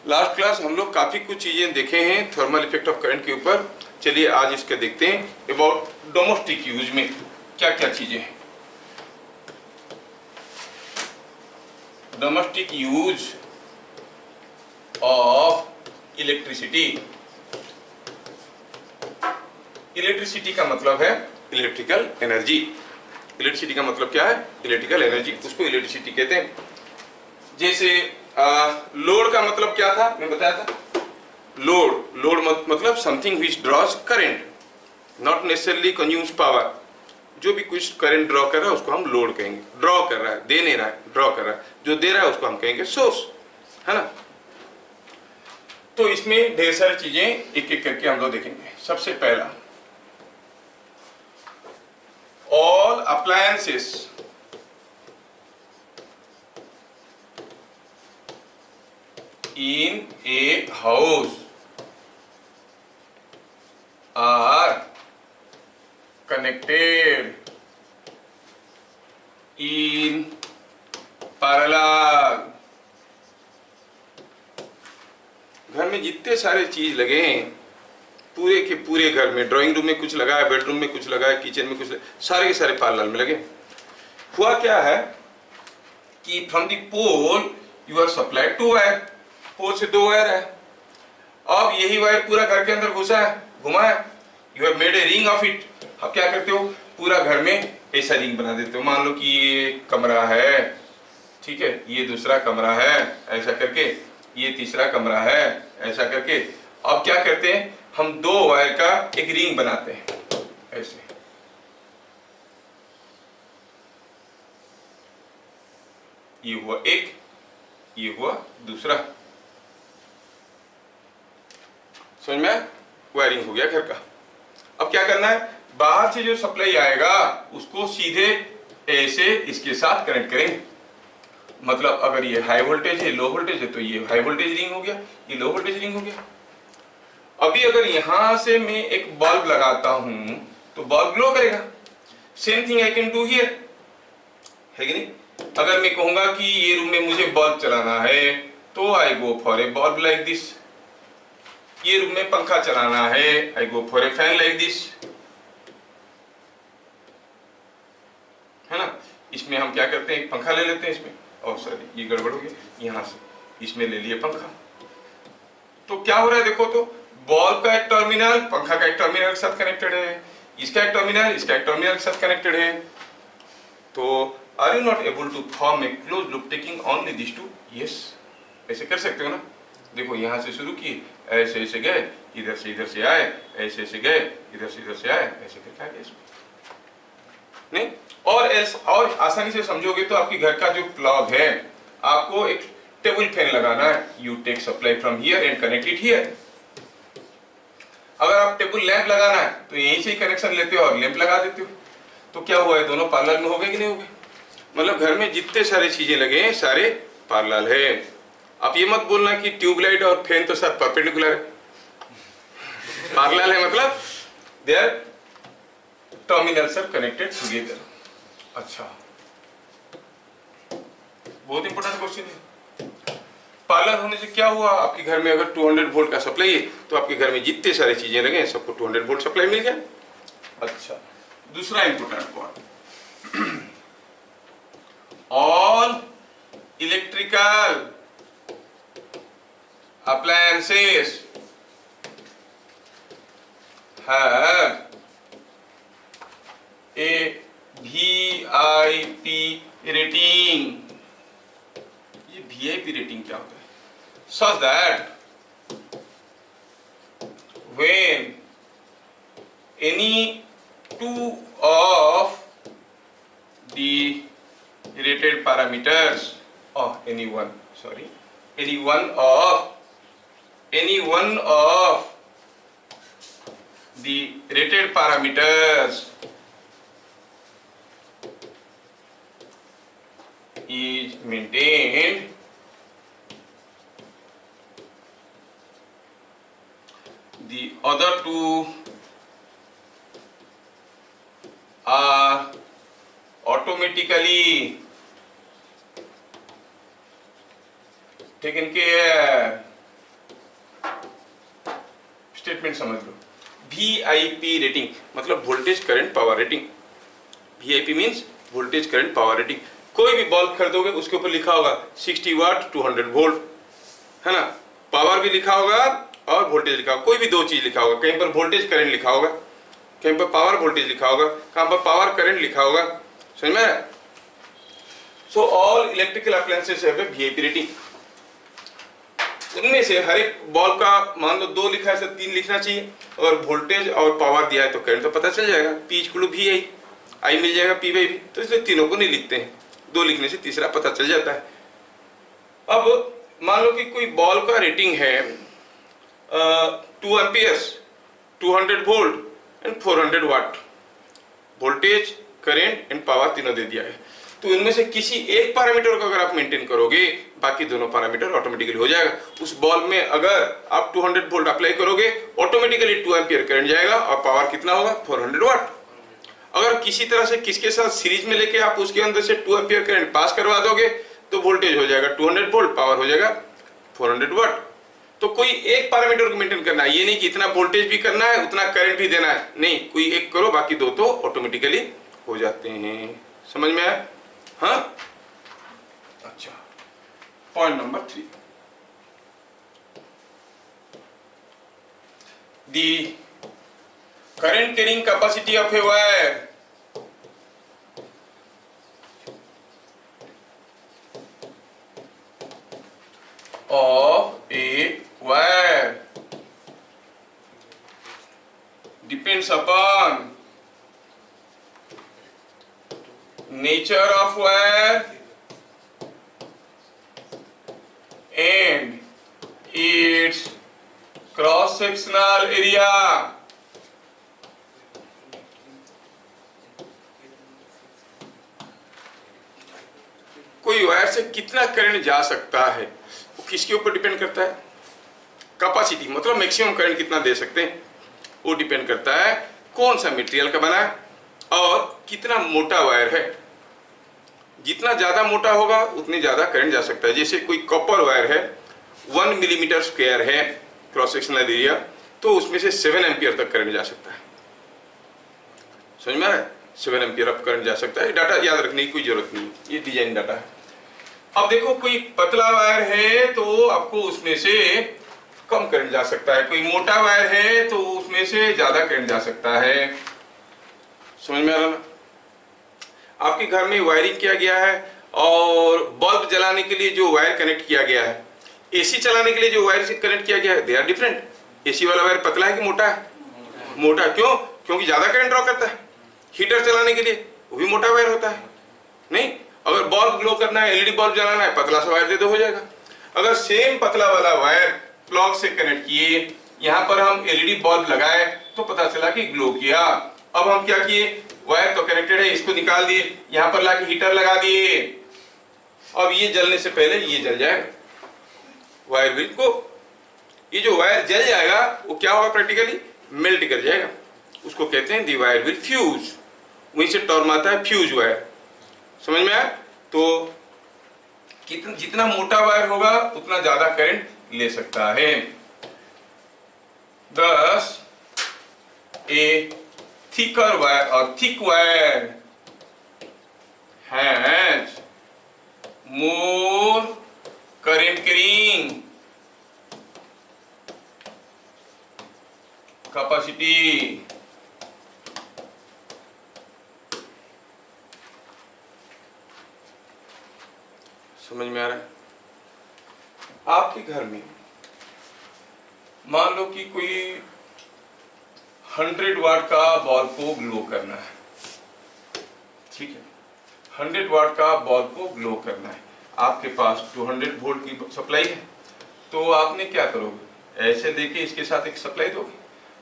Last class हम लोग काफ़ी कुछ चीज़ें देखे हैं थर्मल इफेक्ट ऑफ करंट के ऊपर। चलिए आज इसके देखते हैं अबाउट डोमेस्टिक यूज में क्या क्या चीज़ें हैं। Domestic use of electricity. Electricity का मतलब है इलेक्ट्रिकल एनर्जी। इलेक्ट्रिसिटी का मतलब क्या है? इलेक्ट्रिकल एनर्जी, उसको इलेक्ट्रिसिटी कहते हैं। जैसे लोड का मतलब क्या था, मैं बताया था। लोड मतलब something which draws current, not necessarily consumes power. जो भी कुछ करंट ड्रॉ कर रहा है उसको हम लोड कहेंगे। ड्रॉ कर रहा है, दे नहीं रहा है, ड्रॉ कर रहा है। जो दे रहा है उसको हम कहेंगे सोर्स, है ना। तो इसमें ढेर सारी चीजें एक एक करके हम लोग देखेंगे। सबसे पहला, all appliances in a house are connected in parallel। घर में जितने सारे चीज लगे हैं, पूरे के पूरे घर में, ड्राइंग रूम में कुछ लगा है, बेडरूम में कुछ लगा है, किचन में कुछ लगा, सारे के सारे पैरेलल में लगे। हुआ क्या है कि from the pole you are supplied to wire. Pole से दो वायर है। अब यही वायर पूरा घर के अंदर घुसा है, घुमा है। You have made a ring of it. अब क्या करते हो, पूरा घर में ऐसा रिंग बना देते हो। मान लो कि ये कमरा है, ठीक है, ये दूसरा कमरा है, ऐसा करके, ये तीसरा कमरा है, ऐसा करके। अब क्या करते हैं, हम दो वायर का एक रिंग बनाते हैं ऐसे। ये हुआ एक, ये हुआ दूसरा। समझ में? वायरिंग हो गया घर का। अब क्या करना है, बाहर से जो सप्लाई आएगा उसको सीधे ऐसे इसके साथ कनेक्ट करेंगे। मतलब अगर ये हाई वोल्टेज है, लो वोल्टेज है, तो ये हाई वोल्टेज रिंग हो गया, ये लो वोल्टेज रिंग हो गया। अभी अगर यहां से मैं एक बल्ब लगाता हूं तो बल्ब ग्लो करेगा। Same thing I can do here, है कि नहीं। अगर मैं कहूंगा कि ये रूम में मुझे बल्ब चलाना है तो I go for a bulb like this. ये रूम में पंखा चलाना है, I go for a fan like this, है ना। इसमें हम क्या करते हैं, एक पंखा ले लेते हैं इसमें, और सॉरी ये गड़बड़ हो गया, यहां से इसमें ले लिए पंखा। तो क्या हो रहा है देखो, तो बल्ब का एक टर्मिनल पंखा का एक टर्मिनल के साथ कनेक्टेड है, इसका एक टर्मिनल इसका एक टर्मिनल के साथ कनेक्टेड है। तो are you not able to form a close loop taking only this two? Yes, ऐसे कर सकते हो ना। देखो यहां से शुरू किए, ऐसे ऐसे गए, इधर से आए, ऐसे ऐसे गए, इधर से आए, ऐसे करके आगे इसमें नहीं। और आसानी से समझोगे तो आपके घर का जो प्लग है, आपको एक टेबल फैन लगाना है। You take supply from here and connect it here. अगर आप टेबल लैंप लगाना है तो यहीं से ही कनेक्शन लेते हो और लैंप लगा देते हो। तो क्या हुआ है, दोनों पैरेलल में हो गए कि नहीं हो गए। मतलब घर में जितने सारे चीजें लगे हैं सारे पैरेलल है। आप ये मत बोलना कि ट्यूबलाइट और फैन तो सब परपेंडिकुलर है। पैरेलल है मतलब their terminals are connected together. अच्छा, बहुत इंपॉर्टेंट क्वेश्चन है। पैरेलल होने से क्या हुआ, आपके घर में अगर 200 वोल्ट का सप्लाई है तो आपके घर में जितने सारे चीजें लगे हैं सबको 200 वोल्ट सप्लाई मिल गया। अच्छा, दूसरा important point, all electrical appliances have a VIP rating। ये VIP रेटिंग क्या होता है? Such that when any two of the rated parameters, or any one of the rated parameters is maintained, the other two are automatically taken care statement समझ लो। VIP rating मतलब voltage current power rating. VIP means voltage current power rating. कोई भी bulb खरीदोगे उसके ऊपर लिखा होगा 60 वाट 200 volt, है ना, पावर भी लिखा होगा और वोल्टेज लिखा होगा। कोई भी दो चीज लिखा होगा, कहीं पर वोल्टेज करंट लिखा होगा, कहीं पर पावर वोल्टेज लिखा होगा, कहां पर पावर करंट लिखा होगा। समझ में आया? So all electrical appliances have a VIP rating. उनमें से हर एक बल्ब का मान लो 2 लिखा है, से 3 लिखना चाहिए। अगर वोल्टेज और पावर दिया है तो करंट तो पता चल जाएगा, P VI मिल जाएगा P/V। तो इसलिए तीनों को नहीं लिखते हैं, 2 लिखने से तीसरा पता चल जाता है। अब मान लो कि कोई बल्ब का रेटिंग है 2 amperes, 200 volt and 400 watt, voltage current and power तीनों दे दिया है। तो इनमें से किसी एक पैरामीटर को अगर आप मेंटेन करोगे, बाकी दोनों पैरामीटर ऑटोमेटिकली हो जाएगा। उस बल्ब में अगर आप 200 वोल्ट अप्लाई करोगे, ऑटोमेटिकली 2 एम्पियर करंट जाएगा और पावर कितना होगा 400 वाट। अगर किसी तरह से किसके साथ सीरीज में लेके आप उसके अंदर से 2 एम्पियर करंट पास करवा दोगे तो वोल्टेज हो जाएगा 200 वोल्ट, पावर हो जाएगा 400 वाट। तो कोई एक पैरामीटर को मेंटेन करना है, ये नहीं कि इतना वोल्टेज भी करना है उतना करंट भी देना है, नहीं, कोई एक करो, बाकी दो तो ऑटोमेटिकली हो जाते हैं। समझ में आया? हाँ, अच्छा। Point number 3, the current carrying capacity of a wire depends upon nature of wire and its cross sectional area। कोई वायर से कितना करंट जा सकता है वो किसके ऊपर डिपेंड करता है? कैपेसिटी मतलब मैक्सिमम करंट कितना दे सकते हैं, वो डिपेंड करता है कौन सा मटेरियल का बना है और कितना मोटा वायर है। जितना ज्यादा मोटा होगा उतनी ज्यादा करंट जा सकता है। जैसे कोई कॉपर वायर है 1 मिलीमीटर स्क्वायर है क्रॉस सेक्शनल एरिया, तो उसमें से 7 एम्पियर तक करंट जा सकता है। समझ में आ रहा है? 7 एम्पियर अप करंट जा सकता है। डाटा याद रखने की कोई जरूरत नहीं, ये डिजाइन डाटा है। अब देखो कोई पतला वायर है तो आपको उसमें से कम करंट जा सकता है, कोई मोटा वायर है तो उसमें से ज्यादा करंट जा सकता है। समझ में आ रहा ना? आपके घर में वायरिंग किया गया है और बल्ब जलाने के लिए जो वायर कनेक्ट किया गया है, एसी चलाने के लिए जो वायर कनेक्ट किया गया है, दे आर डिफरेंट। एसी वाला वायर पतला है कि मोटा है? मोटा। क्यों? क्योंकि ज्यादा करंट ड्रॉ करता है। हीटर चलाने के लिए वो भी मोटा वायर होता है। नहीं, अगर बल्ब ग्लो करना है, एलईडी बल्ब जलाना है, पतला सा वायर दे दो, हो जाएगा। अगर सेम पतला वाला वायर प्लग से कनेक्ट किए, यहाँ पर हम एलईडी बल्ब लगाए तो पता चला कि ग्लो किया। अब हम क्या किए, वायर तो कनेक्टेड है, इसको निकाल दिए, यहाँ पर लाके हीटर लगा दिए। अब ये जलने से पहले ये जल जाएगा, वायर विल को, ये जो वायर जल जाएगा वो क्या होगा, प्रैक्टिकली मेल्ट कर जाएगा। उसको कहते हैं दी वायर विल फ्यूज। वहीं से टर्म आता है फ्यूज वायर। समझ में आया? तो जितना मोटा वायर होगा उतना ज्यादा करंट ले सकता है। Thus, a thicker wire or thick wire has more current carrying capacity. समझ में आ रहा है? आपके घर में मान लो कि कोई 100 वाट का बल्ब को ग्लो करना है, ठीक है, 100 वाट का बल्ब को ग्लो करना है। आपके पास 200 वोल्ट की सप्लाई है, तो आपने क्या करोगे, ऐसे देके इसके साथ एक सप्लाई दोगे।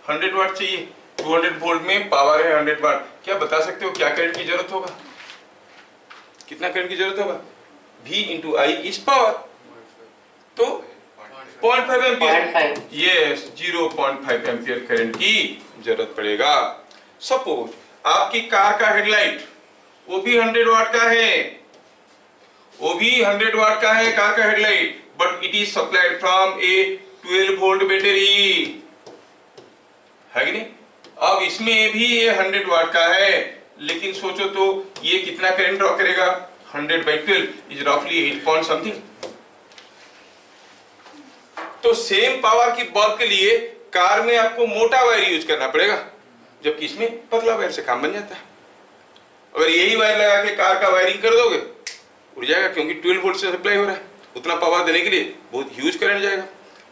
100 वाट चाहिए, 200 वोल्ट में पावर है 100 वाट। क्या बता सकते हो क्या करंट की जरूरत होगा, कितना करंट की जरूरत होगा? V into I is power, तो 0.5 एम्पियर, यस 0.5 एम्पियर करंट की जरूरत पड़ेगा। सपोज आपकी कार का हेडलाइट वो भी 100 वाट का है, वो भी 100 वाट का है कार का headlight, but it is supplied from A 12 volt battery. है कि नहीं। अब इसमें भी ये 100 वाट का है, लेकिन सोचो तो ये कितना करंट ड्रॉ करेगा, 100/12 इज रफली 8 पॉइंट समथिंग। तो सेम पावर की बल्ब के लिए कार में आपको मोटा वायर यूज करना पड़ेगा, जबकि इसमें पतला वायर से काम बन जाता है। अगर यही वायर लगा के कार का वायरिंग कर दोगे उड़ जाएगा, क्योंकि 12 वोल्ट से सप्लाई हो रहा है, उतना पावर देने के लिए बहुत ह्यूज करंट जाएगा।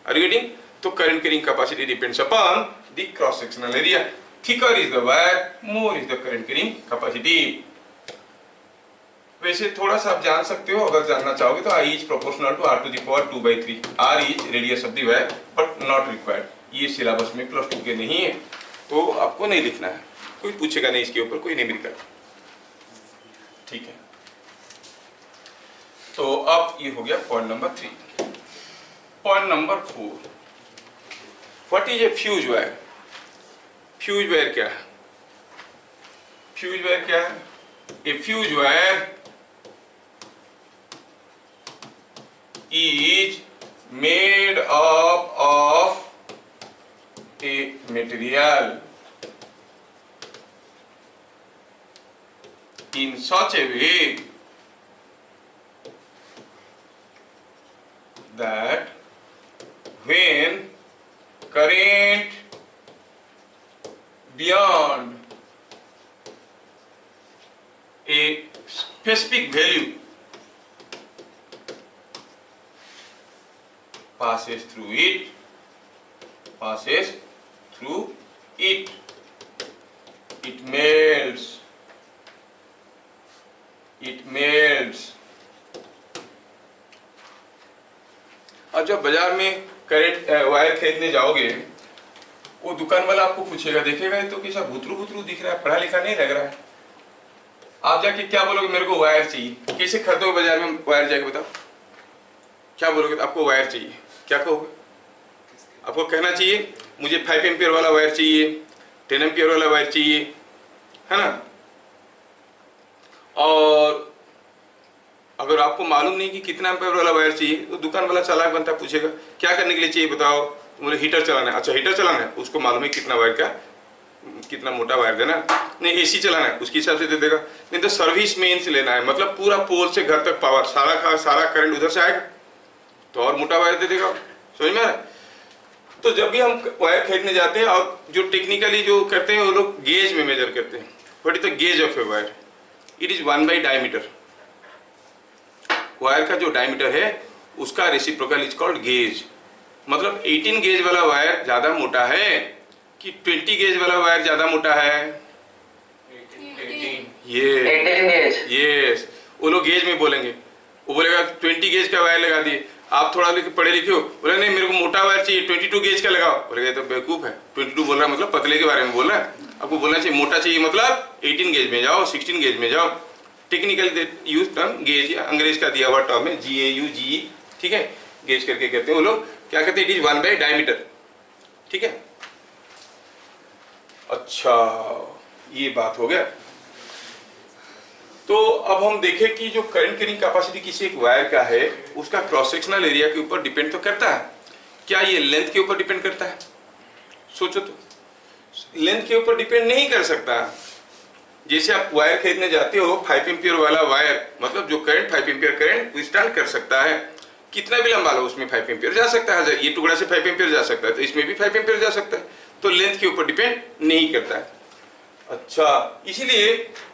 Are you getting? तो current carrying capacity depends upon the cross sectional area. Thicker is the wire, more is the current carrying capacity. वैसे थोड़ा सा आप जान सकते हो, अगर जानना चाहोगे तो I is proportional to R to the power 2/3। R is radius of the wire but not required. ये सिलेबस में +2 के नहीं है, तो आपको नहीं लिखना है, कोई पूछेगा नहीं इसके ऊपर, कोई न्यूमेरिकल। ठीक है, तो अब ये हो गया point number 3। Point number 4, what is a fuse wire? Fuse wire क्या है? फ्यूज वायर क्या है? A fuse wire is made up of a material in such a way that when current beyond a specific value passes through it, it melts, और जब बाजार में current wire खरीदने जाओगे, वो दुकान वाला आपको पूछेगा, देखेगा ये तो कैसा भुतरू भुतरू दिख रहा है, पढ़ा लिखा नहीं लग रहा है। आप जाके क्या बोलोगे? मेरे को वायर चाहिए। कैसे खरीदोगे बाजार में वायर? जाके बताओ क्या बोलोगे? आपको वायर चाहिए, क्या कहोगे? आपको कहना चाहिए मुझे 5 एम्पियर वाला वायर चाहिए, 10 एम्पियर वाला वायर चाहिए, है ना। और अगर आपको मालूम नहीं कि कितना एम्पियर वाला वायर चाहिए, तो दुकान वाला चालाक बनता, पूछेगा क्या करने के लिए चाहिए बताओ? मुझे हीटर चलाना है। अच्छा हीटर चलाना है, उसको मालूम है कितना वायर का, कितना मोटा वायर देना। नहीं एसी चलाना है, उसके हिसाब से दे देगा। नहीं तो सर्विस मेंस लेना है, मतलब पूरा पोल से घर तक पावर, सारा करंट उधर से आएगा, तो और मोटा वायर दे देगा। समझ में आ रहा है? तो जब भी हम वायर खरीदने जाते हैं, और जो टेक्निकली जो करते हैं वो लोग गेज में मेजर करते हैं। What is the gauge of a wire? It is 1 diameter. Wire का जो डायमीटर है उसका रेसिप्रोकल इज कॉल्ड गेज। मतलब 18 गेज वाला वायर ज्यादा मोटा है कि 20 गेज वाला वायर ज्यादा मोटा है? 18 यस। वो लोग गेज में बोलेंगे, वो बोलेगा 20 गेज का वायर लगा दिए। आप थोड़ा पढ़े लिखे हो, बोले नहीं मेरे को मोटा वायर चाहिए, 22 गेज का लगाओ। बोलेगा तो बेवकूफ है, 22 बोल रहा है मतलब पतले के बारे में बोल रहा है। आपको बोलना चाहिए मोटा चाहिए मतलब 18 गेज में जाओ, 16 गेज में जाओ। टेक्निकल यूज टर्म गेज, अंग्रेज का दिया हुआ टर्म है GAU, ठीक है, गेज करके कहते हैं वो लोग। क्या कहते हैं? It is 1 diameter. ठीक है, अच्छा ये बात हो गया। तो अब हम देखें कि जो करंट कैरिंग कैपेसिटी किसी एक वायर का है, उसका क्रॉस सेक्शनल एरिया के ऊपर डिपेंड तो करता है। क्या ये लेंथ के ऊपर डिपेंड करता है? सोचो तो, लेंथ के ऊपर डिपेंड नहीं कर सकता। जैसे आप वायर खरीदने जाते हो, 5 एम्पियर वाला वायर, मतलब जो करंट 5 एम्पियर करंट विथस्टैंड कर सकता है, कितना भी लंबा लो उसमें 5 एम्पियर जा सकता है। ये टुकड़ा से 5 एम्पियर जा सकता है, तो इसमें भी 5 एम्पियर जा सकता है। तो लेंथ के ऊपर डिपेंड नहीं करता है। अच्छा, इसीलिए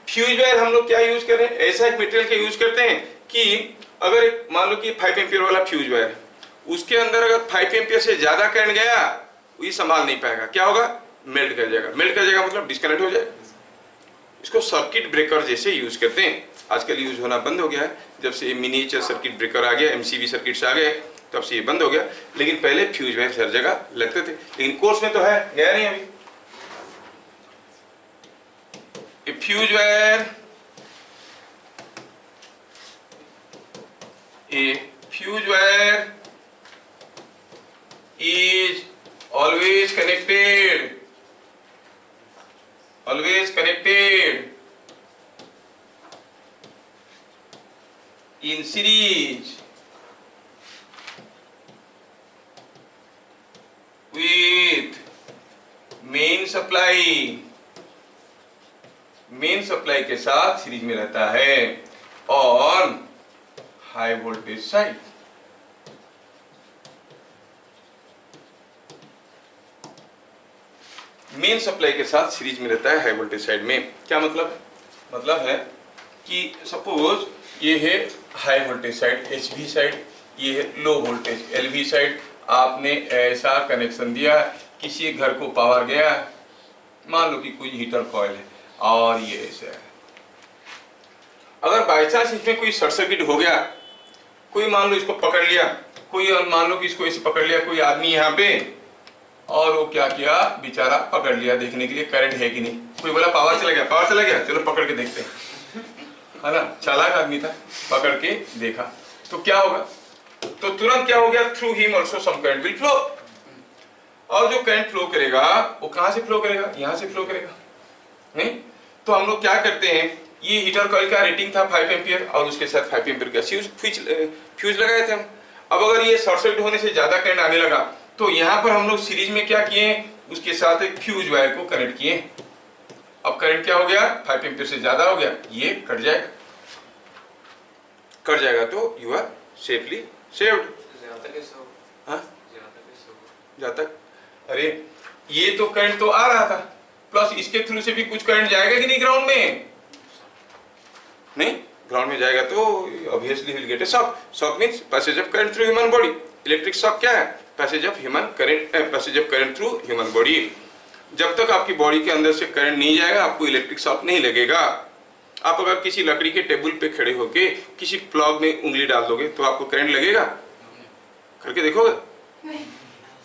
फ्यूज वायर हम लोग क्या यूज कर रहे हैं? ऐसा एक मटेरियल का यूज करते हैं कि अगर मान लो कि 5 एम्पियर वाला फ्यूज वायर है, उसके अंदर अगर 5 एम्पियर से ज्यादा करंट गया, ये संभाल नहीं पाएगा। क्या होगा? मेल्ट कर जाएगा। मेल्ट कर जाएगा मतलब डिस्कनेक्ट हो जाएगा। इसको सर्किट ब्रेकर जैसे यूज करते हैं। आजकल यूज होना बंद हो गया है, जब से मिनिएचर सर्किट ब्रेकर आ गया, MCB सर्किट्स आ गए, तब से ये बंद हो गया। लेकिन पहले फ्यूज वायर हर जगह लगते थे, लेकिन कोर्स में तो है, गया नहीं अभी। A fuse wire is always connected in series with main supply के साथ सीरीज में रहता है on high voltage side. Main supply के साथ सीरीज में रहता है हाई वोल्टेज साइड में। क्या मतलब है? मतलब है कि सपोज ये है high voltage side HV side, ये है लो वोल्टेज LV साइड। आपने ऐसा कनेक्शन दिया, किसी घर को पावर गया, मान लो कि कोई हीटर कॉइल है और ये ऐसे है। अगर बाई चांस इसमें कोई शॉर्ट सर्किट हो गया, कोई मान लो इसको पकड़ लिया, कोई और मान लो कि इसको ऐसे पकड़ लिया कोई आदमी यहाँ पे, और वो क्या किया बेचारा, पकड़ लिया देखने के लिए करंट है कि नहीं। कोई बोला पावर चला गया, चलो पकड़ के देखते हैं, है ना, चालाक आदमी था, पकड़ के देखा तो क्या होगा, तो तुरंत क्या हो गया, through him also some current will flow. और जो करंट फ्लो करेगा वो कहां से फ्लो करेगा, यहां से फ्लो करेगा नहीं। तो हम लोग क्या करते हैं, ये हीटर कॉइल का रेटिंग था 5 एम्पियर और उसके साथ 5 एम्पियर का फ्यूज लगाए थे हम। अब अगर ये शॉर्ट सर्किट होने से ज्यादा करंट आने लगा तो यहाँ पर हम लोग सीरीज में क्या किए, उसके साथ एक फ्यूज वायर को कनेक्ट किए। अब करंट क्या हो गया, 5 एम्पियर से ज्यादा हो गया, ये कट जाएगा तो यू आर सेफली सेव्ड। जाता, अरे ये तो करंट तो आ रहा था, प्लस इसके थ्रू से भी कुछ करंट जाएगा कि नहीं ग्राउंड में, नहीं ग्राउंड में जाएगा तो obviously will get a shock. Shock means passage of current through human body. Electric shock क्या है, passage of current through human body. जब तक आपकी बॉडी के अंदर से करंट नहीं जाएगा आपको इलेक्ट्रिक शॉक नहीं लगेगा। आप अगर किसी लकड़ी के टेबल पे खड़े होके किसी प्लग में उंगली डाल दोगे तो आपको करंट लगेगा, करके देखोगे,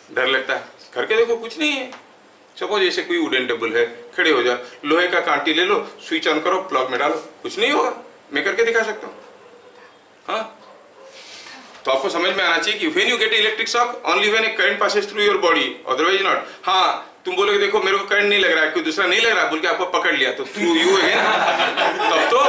डर लगता है, करके देखो कुछ नहीं है। सपोज ऐसे कोई वुडन टेबल है, खड़े हो जाओ, लोहे का कांटी ले लो, स्विच ऑन करो, प्लग में डालो, कुछ नहीं होगा, मैं करके दिखा सकता हूँ। हाँ, तो आपको समझ में आना चाहिए कि when you get electric shock only when a current passes through your body, otherwise not. हाँ, तुम बोलोगे देखो मेरे को करंट नहीं लग रहा है, कोई दूसरा नहीं लग रहा है, बोल के आपको पकड़ लिया तो थ्रू यू है ना, तब तो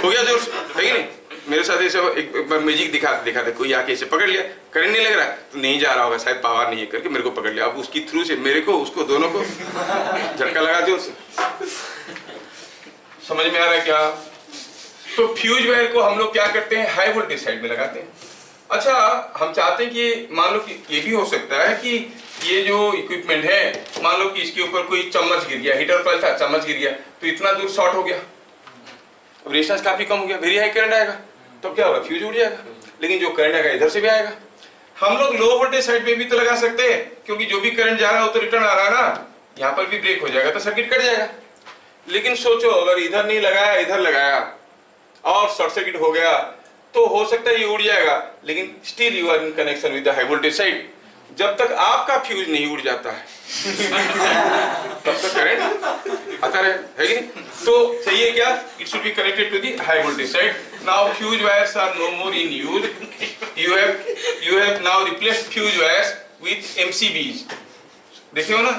हो गया जोर, है कि नहीं। मेरे साथ ऐसे एक बार मैजिक दिखाते कोई आके ऐसे पकड़ लिया, करंट नहीं लग रहा है तो नहीं जा रहा होगा, शायद पावर नहीं है, करके मेरे को पकड़ लिया। अब उसकी थ्रू से मेरे को, उसको, दोनों को झटका लगा जोर से। समझ में आ रहा है क्या? तो फ्यूज वायर को हम लोग क्या करते हैं, हाई वोल्टेज साइड में लगाते हैं। अच्छा, हम चाहते हैं कि मान लो कि ये भी हो सकता है कि ये जो इक्विपमेंट है, मान लो कि इसके ऊपर कोई चम्मच गिर गया, हीटर कॉइल था, चम्मच गिर गया तो इतना दूर शॉर्ट हो गया, अब रेजिस्टेंस काफी कम हो गया, वेरी हाई करंट आएगा, तो क्या होगा, फ्यूज उड़ जाएगा। लेकिन जो करंट आएगा इधर से भी आएगा। हम लोग लो वोल्टेज साइड में भी तो लगा सकते हैं, क्योंकि जो भी करंट जा रहा है वो तो रिटर्न आ रहा है ना, यहाँ पर भी ब्रेक हो जाएगा तो सर्किट कट जाएगा। लेकिन सोचो अगर इधर नहीं लगाया, इधर लगाया और शॉर्ट सर्किट हो गया तो हो सकता है ये उड़ जाएगा, लेकिन still you are in connection with the high voltage side. जब तक आपका फ्यूज नहीं उड़ जाता है तब तक करंट आता रहे, है कि नहीं। तो चाहिए क्या, it should be connected to the high voltage side. Now fuse wires are no more in use, you have now replaced fuse wires with MCBs। देखे हो ना,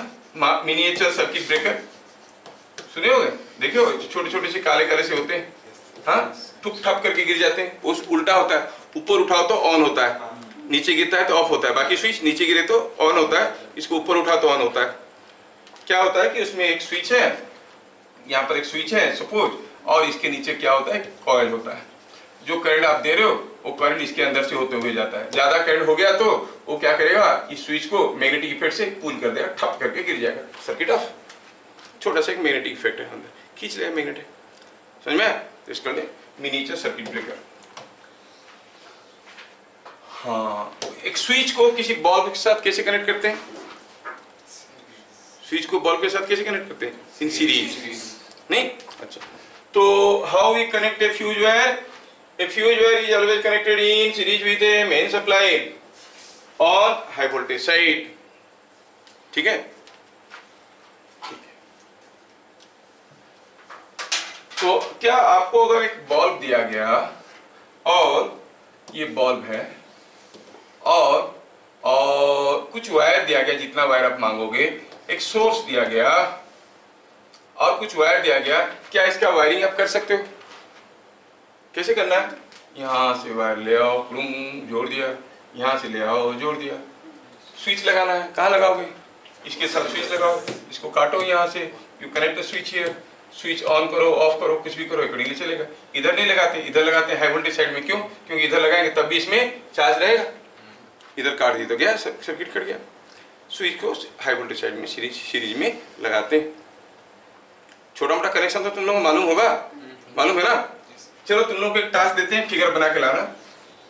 मिनिएचर सर्किट ब्रेकर, सुने होगे, देखे हो, छोटे छोटे से काले काले से होते हैं, हाँ, ठुक ठप करके गिर जाते हैं। उस उल्टा होता है, ऊपर उठाओ तो ऑन होता है, नीचे गिरता है तो ऑफ होता है। बाकी स्विच नीचे गिरे तो ऑन होता है, इसको ऊपर उठाओ तो ऑन होता है। क्या होता है कि उसमें एक स्विच है, यहाँ पर एक स्विच है सपोज, और इसके नीचे क्या होता है, कॉइल होता है। जो करंट आप दे रहे हो वो करंट इसके अंदर से होते हुए जाता है। ज्यादा करंट हो गया तो वो क्या करेगा, इस स्विच को मैग्नेटिक इफेक्ट से पुल कर देगा, ठप करके गिर जाएगा, सर्किट ऑफ। छोटा सा एक मैग्नेटिक इफेक्ट है अंदर, खींच ले मैग्नेटिक, समझ में? तो इसका मिनिएचर सर्किट ब्रेकर। हाँ, एक स्विच को किसी बल्ब के साथ कैसे कनेक्ट करते हैं, स्विच को बल्ब के साथ कैसे कनेक्ट करते हैं, इन सीरीज नहीं। अच्छा, तो how we connect a fuse wire, a fuse wire is always connected in series with a main supply on high voltage side, ठीक है। तो क्या आपको अगर एक बल्ब दिया गया और ये बल्ब है और कुछ वायर दिया गया, जितना वायर आप मांगोगे, एक सोर्स दिया गया और कुछ वायर दिया गया, क्या इसका वायरिंग आप कर सकते हो? कैसे करना है, यहाँ से वायर ले आओ, जोड़ दिया, यहाँ से ले आओ, जोड़ दिया। स्विच लगाना है, कहाँ लगाओगे, इसके साथ स्विच लगाओ, इसको काटो यहाँ से, you connect the switch here, switch on करो ऑफ करो कुछ भी करो अकॉर्डिंगली चलेगा। इधर नहीं लगाते, इधर लगाते हैं हाई वोल्टेज साइड में। क्यों? क्योंकि इधर लगाएंगे तब भी इसमें चार्ज रहेगा। इधर काट दी तो गया, सर्किट कट गया। स्विच को हाई वोल्टेज साइड में सीरीज में लगाते हैं। छोटा मोटा कनेक्शन तो तुम लोगों को मालूम होगा, मालूम है ना। चलो तुम लोगों को एक टास्क देते हैं, फिगर बना के लाना।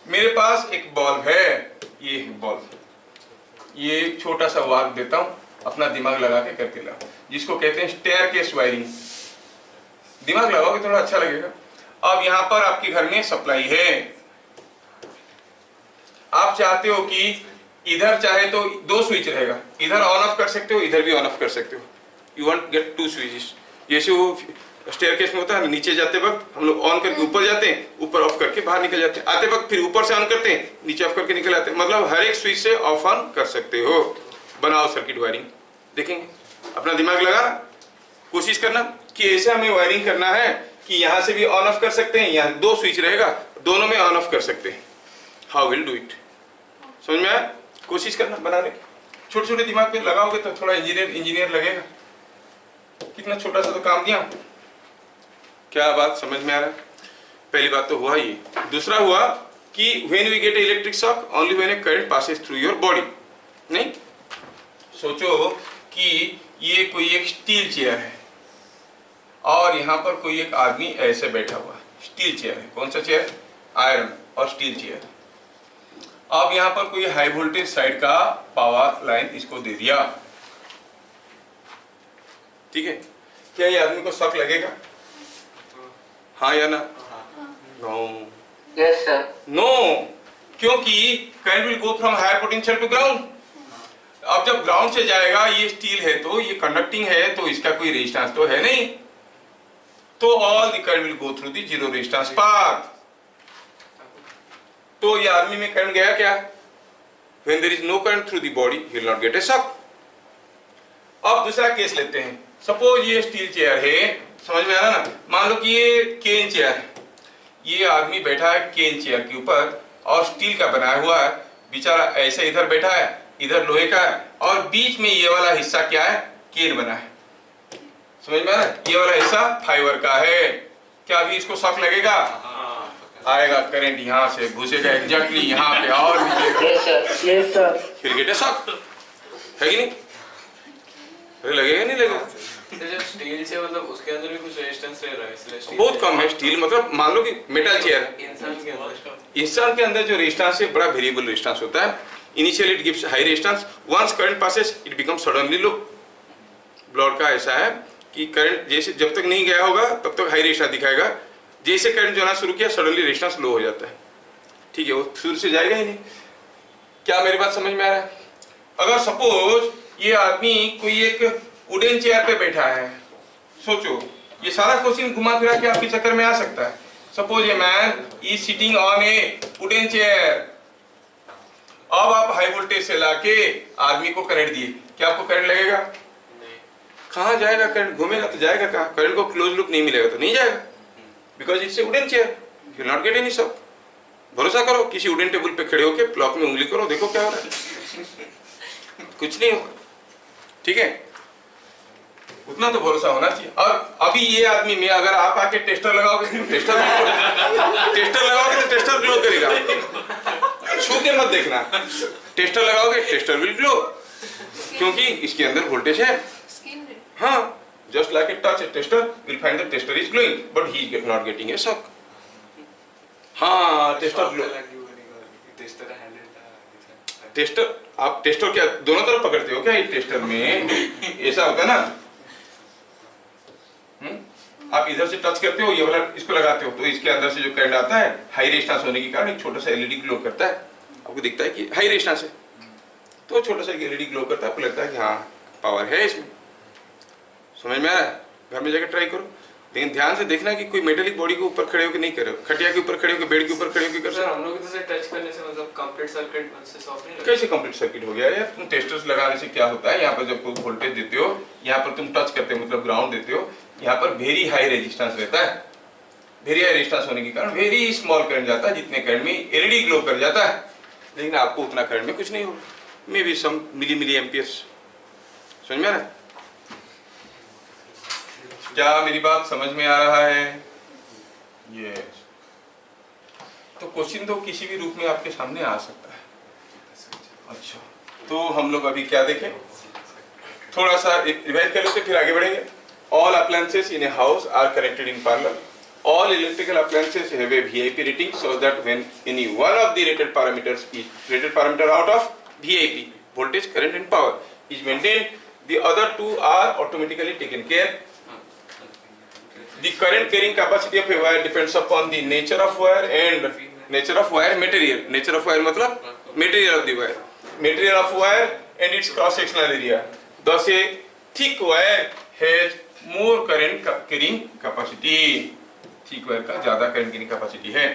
मेरे पास एक बॉल्ब है, ये बॉल्ब, ये छोटा सा वाल्व देता हूं, अपना दिमाग लगा के करके लाओ, जिसको कहते हैं स्टेयरकेस वायरिंग। दिमाग लगाओगे थोड़ा अच्छा लगेगा। अब यहां पर आपके घर में सप्लाई है, आप चाहते हो कि इधर चाहे तो दो स्विच रहेगा, इधर ऑन ऑफ कर सकते हो, इधर भी ऑन ऑफ कर सकते हो। You want get two switches. जैसे वो स्टेयरकेस में होता है, नीचे जाते वक्त हम लोग ऑन करके ऊपर जाते हैं, ऊपर ऑफ करके बाहर निकल जाते हैं, आते वक्त फिर ऊपर से ऑन करते हैं, नीचे ऑफ करके निकल आते हैं। मतलब हर एक स्विच से ऑफ ऑन कर सकते हो। बनाओ सर्किट वायरिंग, देखेंगे। अपना दिमाग लगाना, कोशिश करना कि ऐसे हमें वायरिंग करना है कि यहाँ से भी ऑन ऑफ कर सकते हैं, यहाँ दो स्विच रहेगा, दोनों में ऑन ऑफ कर सकते हैं। हाउ विल डू इट, समझ में आया? कोशिश करना बनाने की। छोटे छोटे दिमाग पे लगाओगे तो थोड़ा इंजीनियर लगेगा। कितना छोटा सा तो काम दिया। क्या बात समझ में आ रहा है? पहली बात तो हुआ ये। दूसरा हुआ कि when we get electric shock only when a current passes through your body. नहीं, सोचो कि ये कोई एक स्टील चेयर है और यहाँ पर कोई एक आदमी ऐसे बैठा हुआ है। स्टील चेयर है, कौन सा चेयर? आयरन और स्टील चेयर। अब यहाँ पर कोई हाई वोल्टेज साइड का पावर लाइन इसको दे दिया, ठीक है। क्या ये आदमी को शॉक लगेगा? हाँ या ना? नो। Yes sir. नो, क्योंकि current will go from higher potential to ground. अब जब ग्राउंड से जाएगा, ये स्टील है तो ये कंडक्टिंग है, तो इसका कोई रेजिस्टेंस तो है नहीं, तो all the current will go through the zero resistance path. तो ये आदमी में करंट गया क्या? When there is no current through the body, he will not get a shock. अब दूसरा केस लेते हैं। सपोज ये स्टील चेयर है, समझ में आ रहा ना। मान लो कि ये केन चेयर है, ये आदमी बैठा है केन चेयर के ऊपर और स्टील का बनाया हुआ है, बेचारा ऐसे इधर बैठा है, इधर लोहे का है और बीच में ये वाला हिस्सा क्या है? केन बना है। समझ में आ रहा है? ये वाला हिस्सा फाइबर का है। क्या अभी इसको शॉक लगेगा? आएगा करंट, यहाँ से घुसेगा एग्जैक्टली यहाँ पे और यस सर। फिर गेट शॉक, है कि नहीं? अरे लगेगा नहीं लगेगा? जब स्टील से मतलब उसके अंदर भी कुछ रेजिस्टेंस रह रहा है, इसलिए बहुत कम है। स्टील मतलब मान लो कि मेटल चेयर है, इंसान के अंदर जो रेजिस्टेंस है बड़ा वेरिएबल रेजिस्टेंस होता है। Initially it gives high resistance, once current passes it becomes suddenly low. Blood का ऐसा है कि करंट जैसे जब तक नहीं गया होगा तब तक हाई रेजिस्टेंस दिखाएगा, जैसे करंट जाना शुरू किया सडनली रेजिस्टेंस लो हो जाता है, ठीक है। वो शुरू से जाएगा ही नहीं। क्या मेरी बात समझ में आ रहा है? अगर सपोज ये आदमी कोई एक वुडन चेयर पे बैठा है, सोचो ये सारा क्वेश्चन घुमा फिरा के आपके चक्कर में आ सकता है। Suppose a man is sitting on A wooden chair. अब आप हाई वोल्टेज से लाके आदमी को करंट दिए, क्या आपको करंट लगेगा? नहीं। कहाँ जाएगा करंट? घूमेगा तो जाएगा कहाँ? करंट को क्लोज लूप नहीं मिलेगा तो नहीं जाएगा, because it's a wooden chair, you will not get any shock. भरोसा करो, किसी वुडन टेबल पे खड़े होके क्लॉक में उंगली करो, देखो क्या हो रहा है। कुछ नहीं होगा, ठीक है। उतना तो भरोसा होना चाहिए। और अभी ये आदमी में अगर आप आके टेस्टर लगाओगे तो टेस्टर लगाओगे तो टेस्टर ग्लो करेगा। छू के मत देखना, टेस्टर लगाओगे टेस्टर विल ग्लो, क्योंकि इसके अंदर वोल्टेज है। हाँ, just like a touch a tester will find the tester is glowing but he is not getting a shock. हाँ, टेस्टर ग्लो। टेस्टर आप टेस्टर क्या दोनों तरफ पकड़ते हो क्या? ये टेस्टर में ऐसा होता है ना, आप इधर से टच करते हो, ये वाला इसको लगाते हो तो इसके अंदर से जो करंट आता है हाई रेजिस्टेंस होने के कारण एक छोटा सा एलईडी ग्लो करता है। आपको दिखता है कि हाई रेजिस्टेंस है तो छोटा सा एलईडी ग्लो करता है, आपको लगता है कि हाँ पावर है इसमें। समझ में आ रहा है? घर में जाकर ट्राई करो, लेकिन ध्यान से देखना कि कोई मेटेलिक बॉडी के ऊपर खड़े होकर नहीं करे, खटिया के ऊपर खड़े होकर, बेड के ऊपर खड़े होकर कर सर हम लोग तो से टच करने से मतलब कंप्लीट सर्किट से शॉक नहीं लगता। कैसे कंप्लीट सर्किट हो गया यार? तुम टेस्टर्स लगाने से क्या होता है? यहाँ पर जब कोई वोल्टेज देते हो, यहाँ पर तुम टच करते हो मतलब ग्राउंड देते हो, यहाँ पर वेरी हाई रेजिस्टेंस रहता है। वेरी हाई रेजिस्टेंस होने के कारण वेरी स्मॉल करंट जाता है, जितने करंट में एलईडी ग्लो कर जाता है, लेकिन आपको उतना करंट में कुछ नहीं होगा, may be some milli amperes. समझ में आ रहा है? क्या मेरी बात समझ में आ रहा है? यस। तो क्वेश्चन तो किसी भी रूप में आपके सामने आ सकता है। अच्छा, तो हम लोग अभी क्या देखें, थोड़ा सा रिवाइज कर लेते फिर आगे बढ़ेंगे। All appliances in a house are connected in parallel. All electrical appliances have a VIP rating so that when any one of the rated parameter out of VIP, voltage, current and power, is maintained, the other two are automatically taken care. The current carrying capacity of a wire depends upon the nature of wire and nature of wire material. Nature of wire मतलब material of the wire. Material of wire and its cross sectional area. Thus a thick wire has more current carrying capacity. Thick wire का ज्यादा current की capacity है।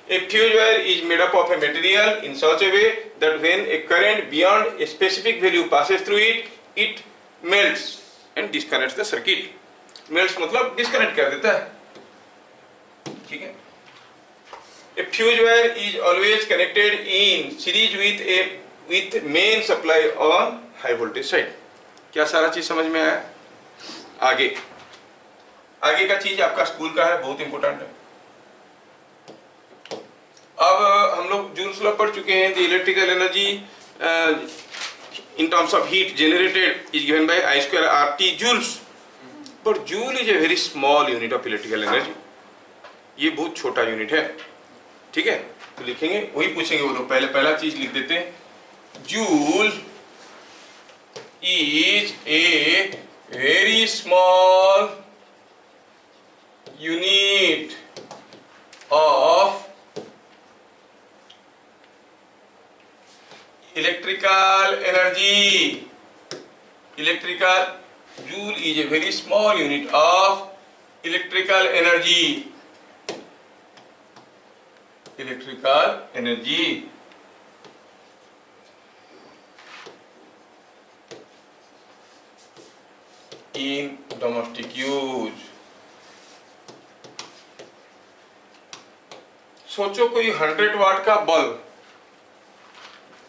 A fuse wire is made up of a material in such a way that when a current beyond a specific value passes through it, it melts and disconnects the circuit. Melts मतलब disconnect कर देता है, ठीक है। A fuse wire is always connected in series with main supply on high voltage side. क्या सारा चीज समझ में आया? आगे का चीज आपका स्कूल का है, बहुत इंपॉर्टेंट है। अब हम लोग जूल्स लॉ पढ़ चुके हैं। The electrical energy in terms of heat generated is given by I square RT joules, but joule is a very small unit of electrical energy. ये बहुत छोटा यूनिट है, ठीक है। तो लिखेंगे, वही पूछेंगे वो लोग। पहला चीज लिख देते हैं, joule is a very small unit of electrical energy. Joule is a very small unit of electrical energy. In domestic use. सोचो कोई 100 वाट का बल्ब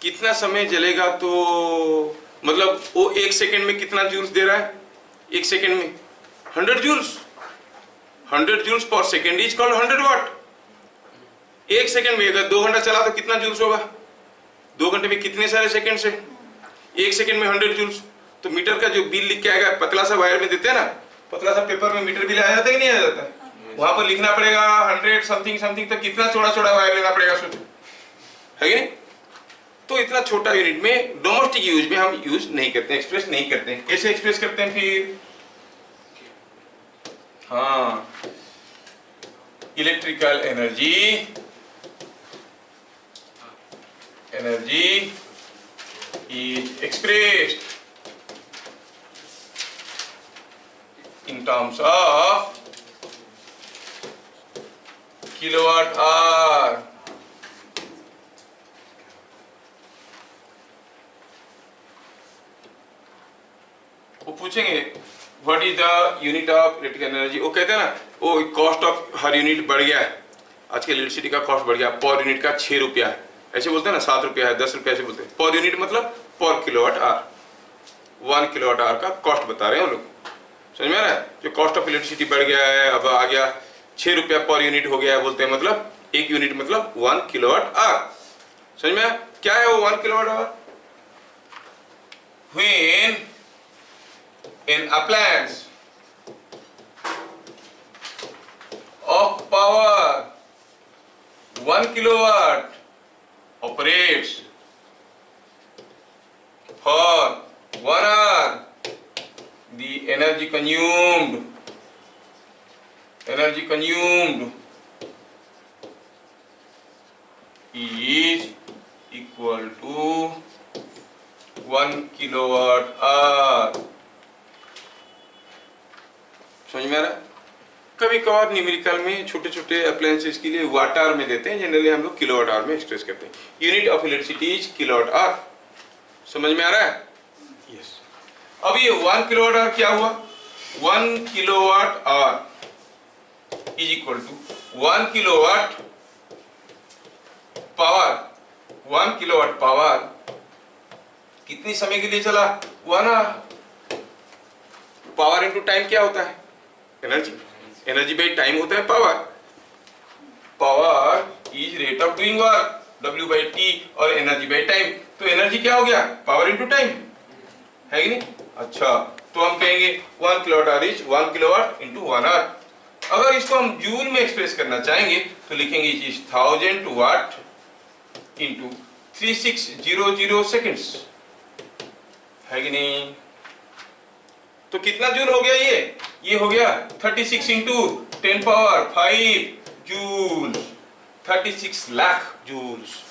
कितना समय जलेगा, तो मतलब वो 1 सेकंड में कितना जूल्स दे रहा है? 1 सेकंड में 100 joules. 100 joules per second is called 100 watt. 1 second में अगर 2 घंटा चला तो कितना जूल्स होगा? 2 घंटे में कितने सारे सेकंड से? 1 सेकंड में 100 जूल्स। तो मीटर का जो बिल लिख के आएगा, पतला सा वायर में देते हैं ना, पतला सा पेपर में मीटर बिल आ जाता है कि नहीं आ जाता है? वहां पर लिखना पड़ेगा 100 समथिंग, तो कितना चौड़ा वायर लेना पड़ेगा, सोचो, है कि नहीं? तो इतना छोटा यूनिट में डोमेस्टिक यूज में हम यूज नहीं करते, एक्सप्रेस नहीं करते हैं। कैसे एक्सप्रेस करते हैं फिर? हाँ, electrical energy is expressed in terms of kilowatt our. वो पूछेंगे what is the unit of electrical energy. वो कहते हैं ना, वो कॉस्ट ऑफ हर यूनिट बढ़ गया है, आजकल इलेक्ट्रिसिटी का कॉस्ट बढ़ गया, पर यूनिट का 6 रुपया है, ऐसे बोलते हैं ना, 7 रुपया है, 10 रुपया ऐसे बोलते हैं। पर यूनिट मतलब पर किलोवाट आवर। 1 किलोवाट आवर का कॉस्ट बता रहे हैं हम लोग, समझ में आ रहा है? जो कॉस्ट ऑफ इलेक्ट्रिसिटी बढ़ गया है, अब आ गया 6 रुपया पर यूनिट हो गया है, बोलते हैं मतलब 1 यूनिट मतलब 1 किलोवाट आवर। समझ में आया? क्या है वो 1 kilowatt our? When an appliance of power 1 kilowatt operates for 1 hour, the energy consumed is equal to 1 kilowatt hour। समझ में आ रहा है? कभी कभार न्यूमेरिकल में छोटे छोटे अप्लायंसेस के लिए वाट आवर में देते हैं, जनरली हम लोग किलोवाट आवर में एक्सप्रेस करते हैं। Unit of electricity is kilowatt hour. समझ में आ रहा है? यस। अब ये 1 किलोवाट आवर क्या हुआ? 1 kilowatt hour is equal to 1 kilowatt power. 1 kilowatt power कितनी समय के लिए चला? 1 आवर। पावर इनटू टाइम क्या होता है? एनर्जी। एनर्जी बाई टाइम होता है power. Power is rate of doing work, W by T, और एनर्जी बाई टाइम। तो एनर्जी क्या हो गया? पावर इनटू टाइम, है कि नहीं? अच्छा, तो हम कहेंगे 1 kilowatt hour is 1 kilowatt into 1 hour. अगर इसको हम जूल में एक्सप्रेस करना चाहेंगे तो लिखेंगे it is 1000 watt into 3600 seconds, है कि नहीं? तो कितना जूल हो गया ये हो गया 36 into 10 power 5 joule, 36 lakh joules.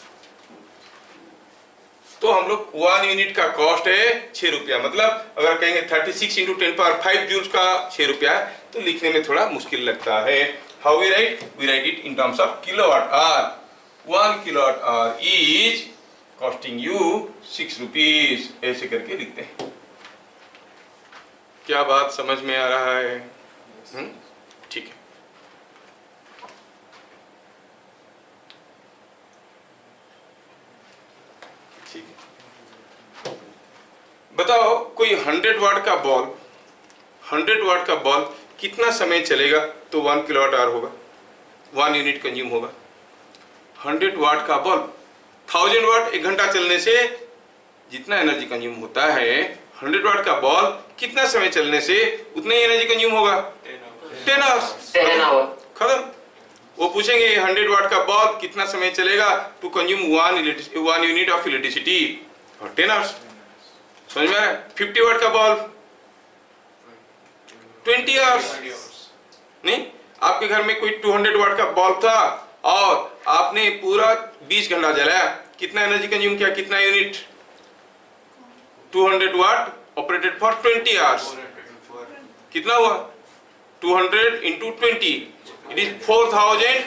तो हम लोग 1 यूनिट का कॉस्ट है 6 रुपया, मतलब अगर कहेंगे 36 इंटू 10 पावर 5 जूल्स का 6 रुपया तो लिखने में थोड़ा मुश्किल लगता है। How we write it in terms of kilowatt hour. 1 kilowatt hour is costing you 6 rupees, ऐसे करके लिखते हैं। क्या बात समझ में आ रहा है? ठीक है। ठीक है, बताओ कोई 100 वाट का बॉल, 100 वाट का बॉल कितना समय चलेगा तो 1 किलोवाट आवर होगा, 1 यूनिट कंज्यूम होगा। 100 वाट का बॉल 1000 वाट 1 घंटा चलने से जितना एनर्जी कंज्यूम होता है, 100 वाट का बॉल कितना समय चलने से उतना ही एनर्जी कंज्यूम होगा? 10 आवर्स। खत्म। वो पूछेंगे 100 वाट का बॉल कितना समय चलेगा to consume 1 unit of electricity, और 10 आवर्स। समझ में आ रहा है? 50 वाट का बॉल 20 आवर्स। नहीं, आपके घर में कोई 200 वाट का बॉल था और आपने पूरा 20 घंटा जलाया, कितना एनर्जी कंज्यूम किया? कितना unit? 200 watt operated for 20 hours. कितना हुआ? 200 into 20, it is 4000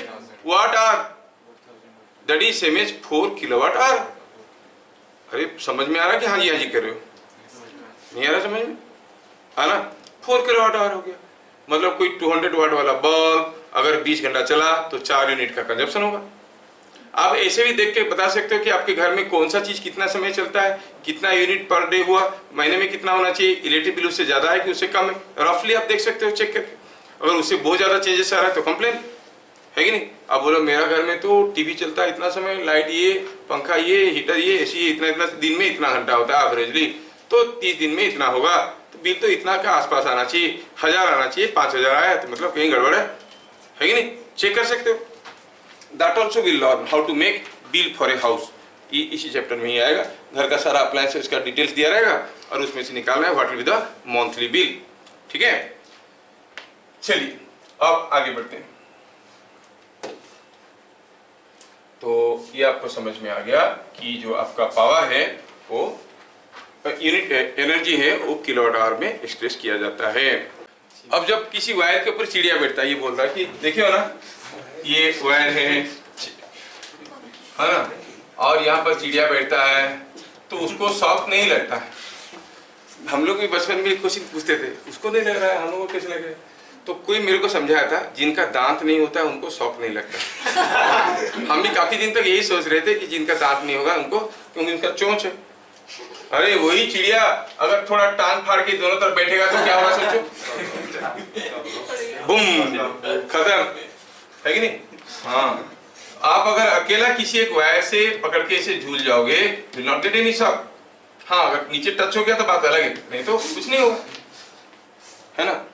watt hour, that is same as 4 kilowatt hour. अरे समझ में आ रहा है कि हाँ जी कर रहे हो? नहीं आ रहा समझ में? है ना? 4 किलोवाट आवर हो गया। मतलब कोई 200 वाट वाला बल्ब अगर 20 घंटा चला तो 4 यूनिट का कंजप्शन होगा। आप ऐसे भी देख के बता सकते हो कि आपके घर में कौन सा चीज कितना समय चलता है, कितना यूनिट पर डे हुआ, महीने में कितना होना चाहिए, इलेक्ट्रिक बिल उससे ज्यादा है कि उससे कम है, रफली आप देख सकते हो चेक करके। अगर उससे बहुत ज्यादा चेंजेस आ रहा है तो कंप्लेन, है कि नहीं? आप बोलो मेरा घर में तो टीवी चलता है इतना समय, लाइट ये, पंखा ये, हीटर ये, एसी इतना इतना, दिन में इतना घंटा होता है एवरेजली, तो 30 दिन में इतना होगा, तो बिल तो इतना का आसपास आना चाहिए, 1000 आना चाहिए, 5000 आया तो मतलब कहीं गड़बड़ है कि नहीं? चेक कर सकते हो। That also will learn how to make bill for a house. इसी चैप्टर में ही आएगा। घर का सारा अप्लायंस है, उसका डिटेल्स दिया रहेगा और उसमें से निकालना है what will be the monthly bill. ठीक है, चलिए अब आगे बढ़ते हैं। तो ये आपको समझ में आ गया कि जो आपका पावर है वो यूनिट एनर्जी है वो किलोवाट आवर में एक्सप्रेस किया जाता है। अब जब किसी वायर के ऊपर चिड़िया बैठता है, ये बोल रहा है कि देखियो ना ये वायर है ना, और यहाँ पर चिड़िया बैठता है तो उसको शौक नहीं लगता है। हम लोग भी बचपन में क्वेश्चन पूछते थे, उसको नहीं लग रहा है, हम लोगों को कैसे लगे? तो कोई मेरे को समझाया था जिनका दांत नहीं होता है उनको शौक नहीं लगता। हम भी काफी दिन तक यही सोच रहे थे कि जिनका दांत नहीं होगा उनको, क्योंकि उनका चोंच है। अरे वही चिड़िया अगर थोड़ा टांग फाड़ के दोनों तरफ बैठेगा तो क्या होगा सोचो? बूम, खत्म, है कि नहीं? हाँ, आप अगर अकेला किसी एक वायर से पकड़ के इसे झूल जाओगे, will not get any shock. हाँ, अगर नीचे टच हो गया तो बात अलग है, नहीं तो कुछ नहीं होगा, है ना?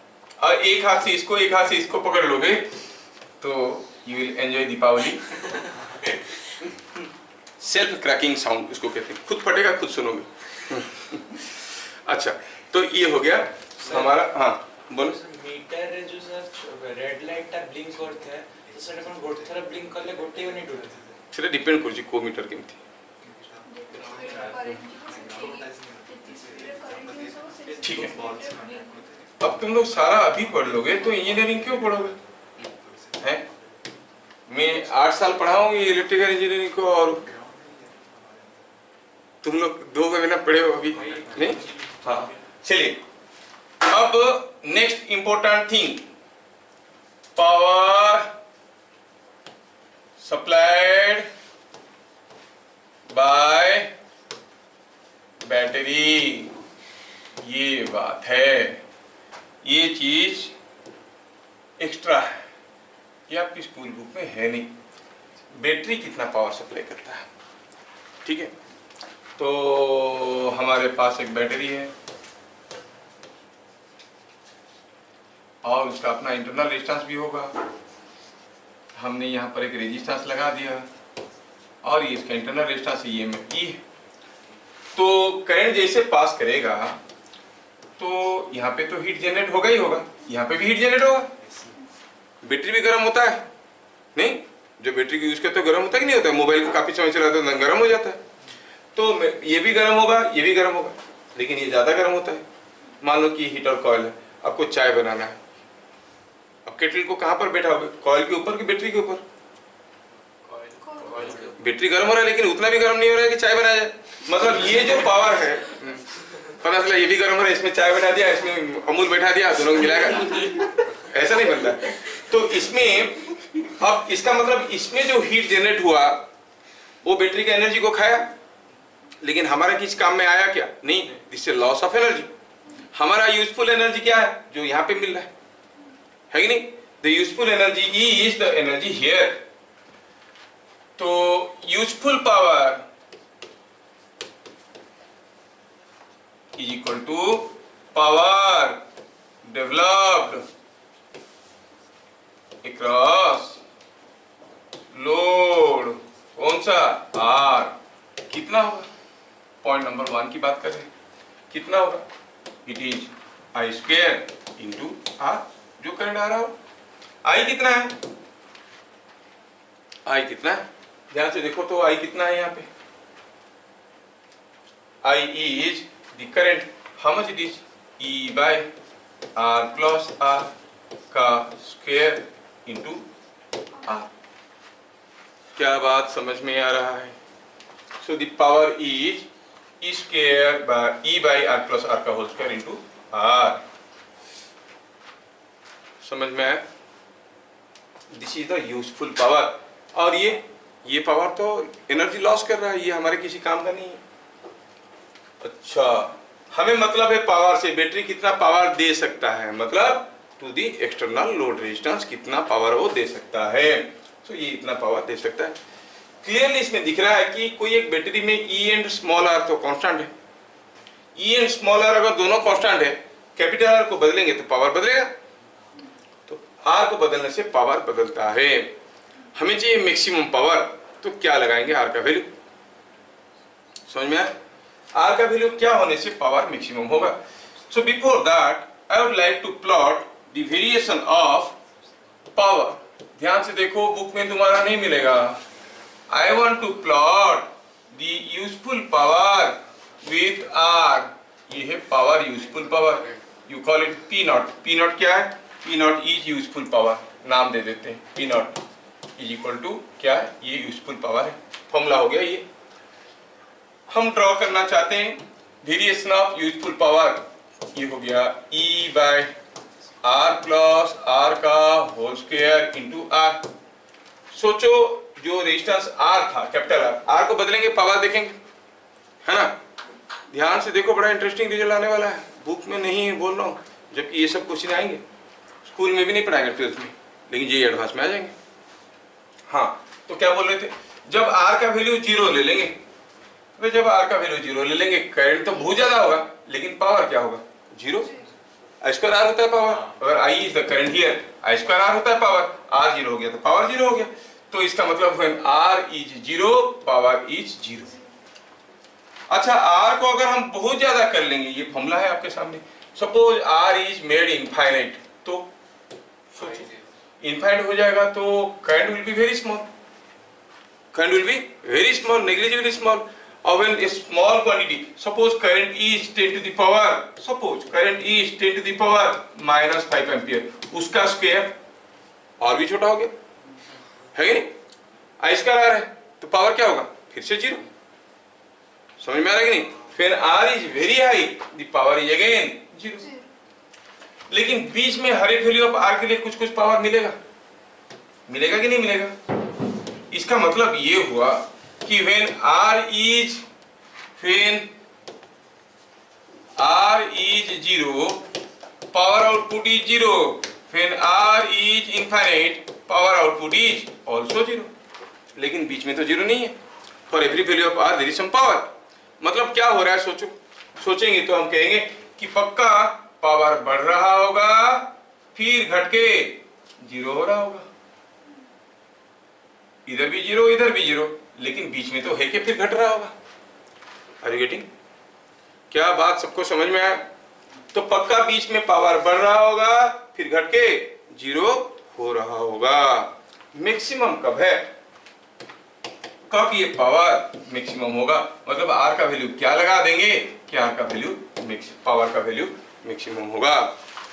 और एक हाथ से इसको एक हाथ से इसको पकड़ लोगे तो you will enjoy Deepavali. Self cracking sound इसको कहते हैं, खुद फटेगा खुद सुनोगे। अच्छा, तो ये हो गया हमारा। हाँ बोलो। মিটার রে जो सर रेड लाइट टा ब्लिंक करते हैं तो सर अपन गोटे थरा ब्लिंक करले गोटे यूनिट उठे সেটা ডিপেন্ড করছে কো মিটার কেমতি। ठीक है, अब तुम लोग सारा अभी पढ़ लोगे तो इंजीनियरिंग क्यों पढ़ोगे? हैं? मैं 8 साल पढ़ाऊंगी इलेक्ट्रिकल इंजीनियरिंग को और तुम लोग 2 महीना पढ़े हो अभी नहीं? हाँ, चलिए अब next important thing, power supplied by battery. ये बात है, ये चीज एक्स्ट्रा है, ये आपकी स्कूल बुक में है नहीं। बैटरी कितना पावर सप्लाई करता है, ठीक है। तो हमारे पास एक बैटरी है और उसका अपना इंटरनल रेजिस्टेंस भी होगा। हमने यहाँ पर एक रेजिस्टेंस लगा दिया और ये इसका इंटरनल रेजिस्टेंस ये में ई है। तो करंट जैसे पास करेगा तो यहाँ पे तो हीट जनरेट होगा ही होगा, यहाँ पे भी हीट जनरेट होगा। बैटरी भी गर्म होता है नहीं, जो बैटरी की यूज करते हो गर्म होता है कि नहीं होता है? मोबाइल को काफी समय चलाते हो गर्म हो जाता है। तो ये भी गर्म होगा, ये भी गर्म होगा, लेकिन ये ज्यादा गर्म होता है। मान लो कि हीटर कॉइल है, आपको चाय बनाना है, अब केटल को कहाँ पर बैठाओगे? कॉइल के ऊपर कि बैटरी के ऊपर? बैटरी गर्म हो रहा है लेकिन उतना भी गर्म नहीं हो रहा है कि चाय बनाया जाए। मतलब ये जो पावर है, पता चला ये भी गर्म हो रहा है, इसमें चाय बना दिया, इसमें अमूल बैठा दिया, दोनों को मिलाकर, ऐसा नहीं बनता। तो इसमें अब इसका मतलब इसमें जो हीट जनरेट हुआ वो बैटरी का एनर्जी को खाया, लेकिन हमारा किस काम में आया क्या? नहीं, इससे लॉस ऑफ एनर्जी। हमारा यूजफुल एनर्जी क्या है? जो यहाँ पे मिल रहा है कि नहीं? The useful energy is the energy here. तो useful power is equal to power developed across load, कौन सा? आर। कितना होगा? पॉइंट नंबर 1 की बात कर रहे हैं, कितना होगा? It is I square into R, जो करंट आ रहा हो। आई कितना है? आई कितना है? ध्यान से देखो तो आई कितना है यहाँ पे? I is the current, how much it is? E by R plus R का स्क्वायर इंटू आर। क्या बात समझ में आ रहा है? So the power is E square by E by R plus R का होल स्क्वायर इंटू आर। समझ में आया? This is the useful power. और ये पावर तो एनर्जी लॉस कर रहा है, ये हमारे किसी काम का नहीं है। अच्छा, हमें मतलब है पावर से बैटरी कितना पावर दे सकता है, मतलब to the external load resistance कितना पावर वो दे सकता है। तो ये इतना पावर दे सकता है। क्लियरली इसमें दिख रहा है कि कोई एक बैटरी में ई एंड स्मॉल आर तो कांस्टेंट है। ई एंड स्मॉल आर अगर दोनों कांस्टेंट है, कैपिटल आर को बदलेंगे तो पावर बदलेगा, तो आर को बदलने से पावर बदलता है। हमें चाहिए मैक्सिमम पावर, तो क्या लगाएंगे? आर का वैल्यू। समझ में आया? आर का वैल्यू क्या होने से पावर मैक्सिमम होगा? So before that I would like to plot the variation of power. ध्यान से देखो, बुक में तुम्हारा नहीं मिलेगा। I want to plot the useful power with R। ये है power, useful power. You call it P nought. P nought क्या है? P nought is useful power, नाम दे देते हैं। P nought is equal to क्या है? ये यूजफुल पावर है। फॉर्मूला हो गया ये। हम ड्रॉ करना चाहते हैं वेरिएशन ऑफ यूजफुल पावर। ये हो गया E by R plus R का होल स्क्वायर इंटू आर। सोचो जो रेजिस्टेंस आर था, कैपिटल आर को बदलेंगे, पावर देखेंगे, है ना? ध्यान से देखो, बड़ा इंटरेस्टिंग रिजल्ट आने वाला है। बुक में नहीं है बोल रहा हूँ, जबकि ये सब क्वेश्चन आएंगे, स्कूल में भी नहीं पढ़ाएंगे 12th में, लेकिन ये एडवांस में आ जाएंगे। हाँ, तो क्या बोल रहे थे? जब आर का वैल्यू 0 ले लेंगे, तो जब आर का वैल्यू 0 ले लेंगे, करंट तो बहुत ज्यादा होगा, लेकिन पावर क्या होगा? 0। आई स्क्वायर आर होता है पावर। अगर I is the current here, I square R होता है पावर। आर 0 हो गया तो पावर 0 हो गया। तो इसका मतलब when R is 0 power is 0। अच्छा, R को अगर हम बहुत ज्यादा कर लेंगे, ये फॉर्मूला है आपके सामने, suppose R is made infinite, तो इनफाइनाइट हो जाएगा तो current will be very small, current will be very small, negligibly small. और when a small quantity, suppose current is 10 to the power, suppose current is 10 to the power -5 ampere, उसका square और भी छोटा हो गया, है कि नहीं? आई स्क्वायर आर है तो पावर क्या होगा? फिर से 0। समझ में आ रहा है कि नहीं? फिर R is very high, the power is again 0। लेकिन बीच में हर एक वैल्यू ऑफ आर के लिए कुछ कुछ पावर मिलेगा, मिलेगा कि नहीं मिलेगा? इसका मतलब ये हुआ कि when R is 0, power output is 0. When R is infinite, power output is also 0. लेकिन बीच में तो 0 नहीं है. For every value of R there is some power. मतलब क्या हो रहा है सोचो, सोचेंगे तो हम कहेंगे कि पक्का पावर बढ़ रहा होगा फिर घट के 0 हो रहा होगा. इधर भी 0 इधर भी 0, लेकिन बीच में तो है कि फिर घट रहा होगा. Are you getting? क्या बात सबको समझ में आया? तो पक्का बीच में पावर बढ़ रहा होगा फिर घट के 0 हो रहा होगा. मैक्सिमम कब है? कब ये पावर मैक्सिमम होगा? मतलब R का वैल्यू क्या लगा देंगे कि R का वैल्यू पावर का वैल्यू मैक्सिमम होगा.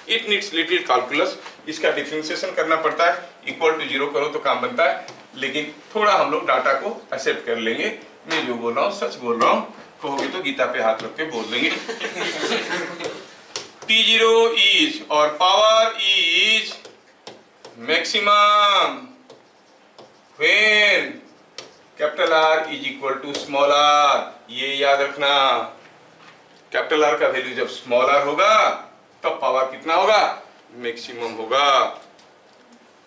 It needs little calculus. इसका डिफरेंशिएशन करना पड़ता है. इक्वल टू 0 करो तो काम बनता है, लेकिन थोड़ा हम लोग डाटा को एक्सेप्ट कर लेंगे. मैं जो बोल रहा हूँ सच बोल रहा हूँ, कहोगे तो गीता पे हाथ रख के बोल देंगे. T0 is और power is maximum when capital R is equal to small r. ये याद रखना, कैपिटल R का वैल्यू जब स्मॉल r होगा तब पावर कितना होगा? मैक्सिमम होगा.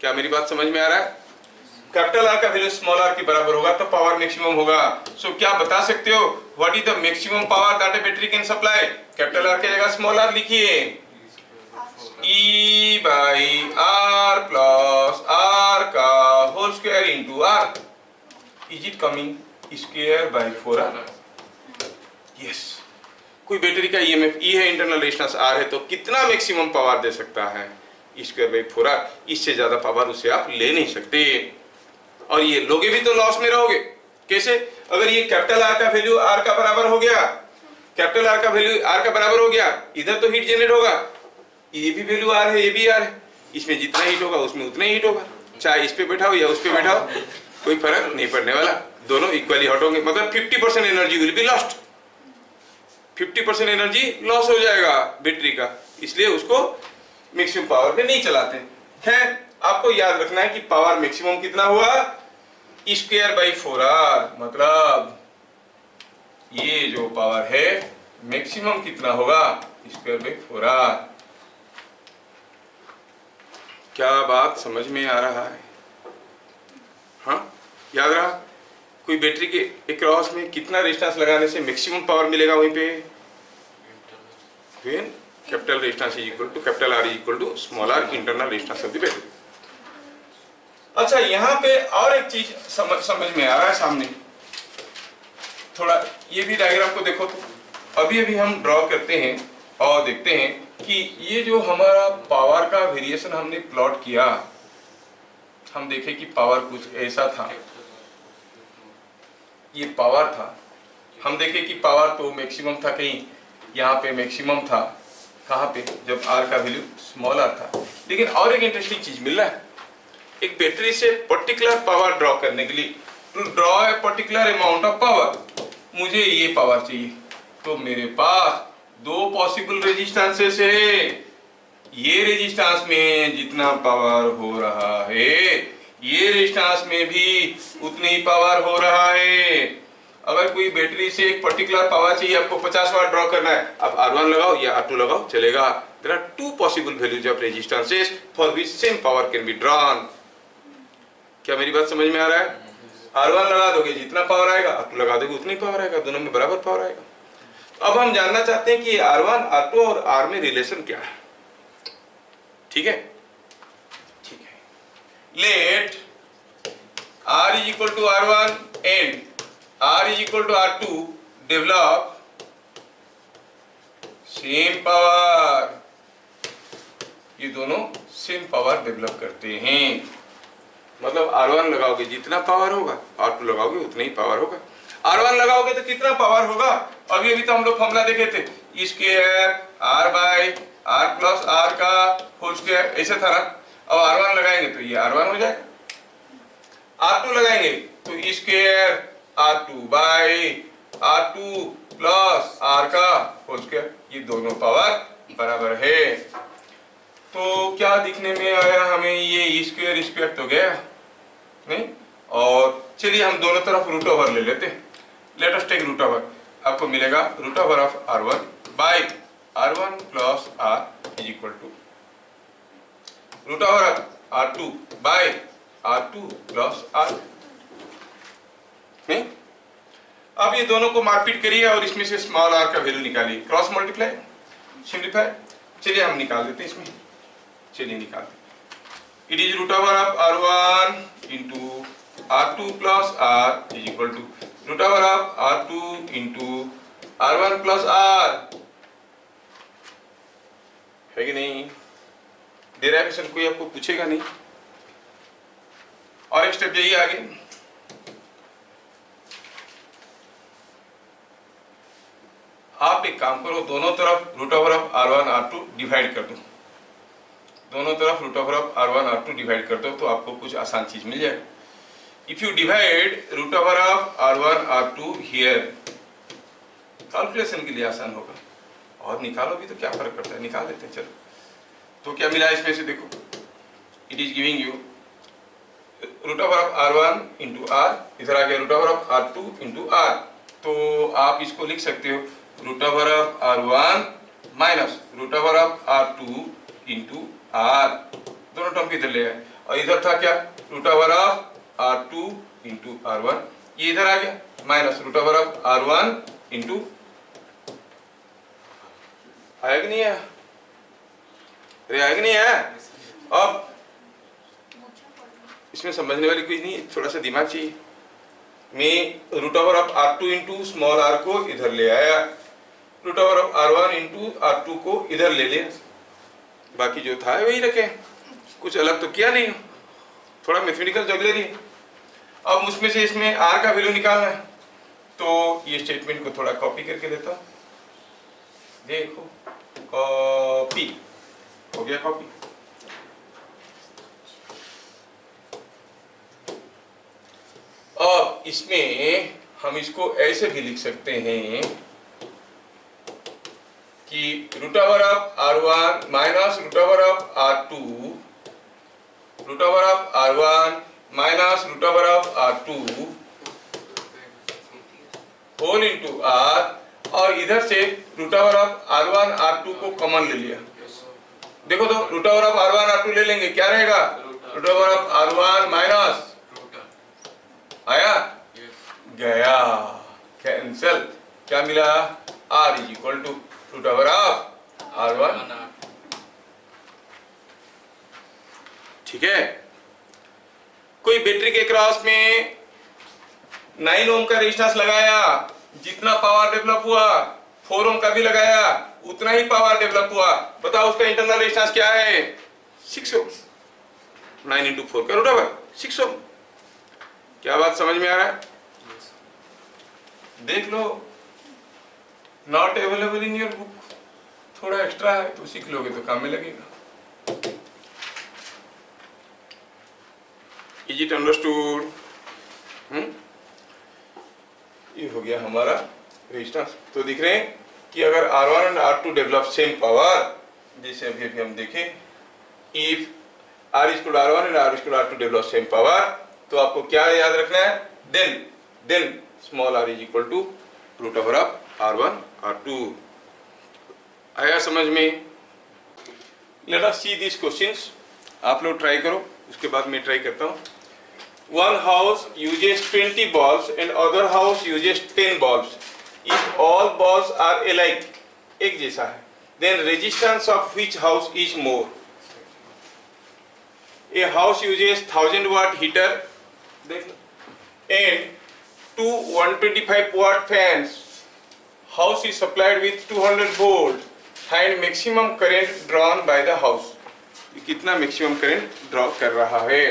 क्या मेरी बात समझ में आ रहा है? कैपिटल R का वैल्यू स्मॉल r के बराबर होगा तो पावर मैक्सिमम होगा. सो क्या बता सकते हो what is the maximum power that a battery can supply? Capital R की जगह स्मॉल r लिखिए. E by R plus R का whole square into R. Is it coming square by 4R? Yes. कोई बैटरी का EMF E है, internal resistance R है, तो कितना मैक्सिमम पावर दे सकता है? Square by 4R. इससे ज्यादा पावर उसे आप ले नहीं सकते. और ये लोगे भी तो लॉस में रहोगे. कैसे? अगर ये कैपिटल R का वैल्यू R का बराबर हो गया, कैपिटल R का वैल्यू R का बराबर हो गया, इधर तो हीट जनरेट होगा. ये भी वैल्यू R है, ये भी R है. इसमें जितना हीट होगा उसमें उतना ही हीट होगा. चाहे इस पे बैठाओ या उस पे बैठाओ, कोई फर्क नहीं पड़ने वाला. दोनों इक्वली हॉट होंगे. मतलब 50% energy will be lost. 50% energy loss हो जाएगा बैटरी का. इसलिए उसको मैक्सिमम पावर में नहीं चलाते. खैर, आपको याद रखना है कि पावर मैक्सिमम कितना हुआ? Square by 4R. मतलब ये जो पावर है मैक्सिमम कितना होगा? Square by 4R. क्या बात समझ में आ रहा है? हाँ, याद रहा? कोई बैटरी के अक्रॉस में कितना रेजिस्टेंस लगाने से मैक्सिमम पावर मिलेगा वहीं पे? When capital resistance is equal to capital R is equal to small r internal resistance of the battery. अच्छा, यहाँ पे और एक चीज समझ में आ रहा है सामने. थोड़ा ये भी डायग्राम को देखो तो अभी अभी हम ड्रॉ करते हैं और देखते हैं कि ये जो हमारा पावर का वेरिएशन हमने प्लॉट किया, हम देखें कि पावर कुछ ऐसा था. ये पावर था. हम देखें कि पावर तो मैक्सिमम था, कहीं यहाँ पे मैक्सिमम था. कहाँ पे? जब R का वैल्यू स्मॉल r था. लेकिन और एक इंटरेस्टिंग चीज मिल रहा है. एक बैटरी से पर्टिकुलर पावर ड्रॉ करने के लिए, to draw a particular amount of power, मुझे ये पावर चाहिए. तो मेरे पास दो पॉसिबल रेजिस्टेंसेस है. ये रेजिस्टेंस में जितना पावर हो रहा है, ये रेजिस्टेंस में भी उतनी ही पावर हो रहा है. अगर कोई बैटरी से एक पर्टिकुलर पावर चाहिए, आपको 50 वाट ड्रॉ करना है, आप R1 लगाओ या R2 लगाओ, चलेगा. There are two possible values of resistances for which same power can be drawn. क्या मेरी बात समझ में आ रहा है? R1 लगा दोगे जितना पावर आएगा, R2 लगा दोगे उतनी पावर आएगा, दोनों में बराबर पावर आएगा. अब हम जानना चाहते हैं कि R1, R2 और R में रिलेशन क्या है. ठीक है, ठीक है. Let R is equal to R1 and R is equal to R2 develop same power. ये दोनों सेम पावर डेवलप करते हैं. मतलब R1 लगाओगे जितना पावर होगा, R2 लगाओगे उतना ही पावर होगा. R1 लगाओगे तो कितना पावर होगा? अभी अभी तो हम लोग फॉर्मूला देखे थे, square R by R plus R का होल स्क्वायर, ऐसे था ना. अब R1 लगाएंगे तो ये R1 हो जाएगा. R2 लगाएंगे तो square R2 by R2 plus R का होल स्क्वायर. ये दोनों पावर बराबर है. तो क्या दिखने में आया हमें? ये स्क्वायर स्क्वायर तो गया नहीं. और चलिए हम दोनों तरफ रूट ओवर ले लेते हैं. Let us take root over. आपको मिलेगा root over of R1 by R1 plus R is equal to root over R2 by R2 plus R। नहीं, अब ये दोनों को मारपीट करिए और इसमें से स्मॉल r का वैल्यू निकालिए, क्रॉस मल्टीप्लाई, सिंप्लीफाई। चलिए हम निकाल देते हैं इसमें, चलिए निकालते हैं। It is root over of R1 into R2 plus R is equal to root over of R2 into R1 plus R, है कि नहीं? डेरिवेशन कोई आपको पूछेगा नहीं। और एक स्टेप जाइए आगे, आप एक काम करो, दोनों तरफ root over of R1 R2 divide कर दो, दोनों तरफ root over of R1 R2 divide कर दो तो आपको कुछ आसान चीज मिल जाएगा। If you divide root over of R1 R2 here, calculation के लिए आसान होगा, और निकालो भी तो क्या फर्क पड़ता है, निकाल लेते हैं। चलो, तो क्या मिला इसमें से देखो, it is giving you root over of R1 into R, इधर आ गया root over of R2 into R, तो आप इसको लिख सकते हो root over of R1 minus root over of R2 into R, दोनों टर्म इधर ले आए, और इधर था क्या root over of R2 into R1, ये इधर आ गया minus root over of R1 into, आया कि नहीं आया? अरे आया कि नहीं आया? अब इसमें समझने वाली कुछ नहीं, थोड़ा सा दिमाग चाहिए। मैं root over of R2 into small r को इधर ले आया, root over of R1 into R2 को इधर ले लिया, बाकी जो था वही रखे, कुछ अलग तो किया नहीं, थोड़ा मैथमेटिकल जगलरी। अब उसमें से इसमें r का वैल्यू निकालना है, तो ये स्टेटमेंट को थोड़ा कॉपी करके देता हूं, देखो कॉपी हो गया, कॉपी। अब इसमें हम इसको ऐसे भी लिख सकते हैं कि root over of R1 minus root over of R2, root over of R1 minus root over of R2 whole into R, और इधर से root over of R1 R2 को कॉमन ले लिया। देखो तो root over of R1 R2 ले लेंगे, क्या रहेगा root over of R1 minus, आया गया, कैंसल, क्या मिला R is equal to root over of R1। ठीक है, कोई बैटरी के क्रॉस में 9 ओम का रेजिस्टेंस लगाया, जितना पावर डेवलप हुआ 4 ओम का भी लगाया, उतना ही पावर डेवलप हुआ, बताओ उसका इंटरनल रेजिस्टेंस क्या है? 6 ओम। 9 इंटू 4 का रूट ओवर 6 ओम। क्या बात समझ में आ रहा है? देख लो, not available in your book, थोड़ा एक्स्ट्रा है तो सीख लोगे तो काम में लगेगा। Is it understood? ये हो गया हमारा रेजिस्टेंस। तो दिख रहे हैं कि अगर R1 and R2 develop same power, जैसे अभी हम देखें, if R is equal R1 and R is equal R2 develop same power, तो आपको क्या याद रखना है? Then small r is equal to root over of R1 R2। आया समझ में? Let us see this questions, आप लोग ट्राई करो, उसके बाद मैं ट्राई करता हूँ। One house uses 20 bulbs and other house uses 10 bulbs. If all bulbs are alike, एक जैसा है, then resistance of which house is more? A house uses 1000 watt heater and two 125 watt fans. House is supplied with 200 volt. Find maximum current drawn by the house. कितना maximum current draw कर रहा है?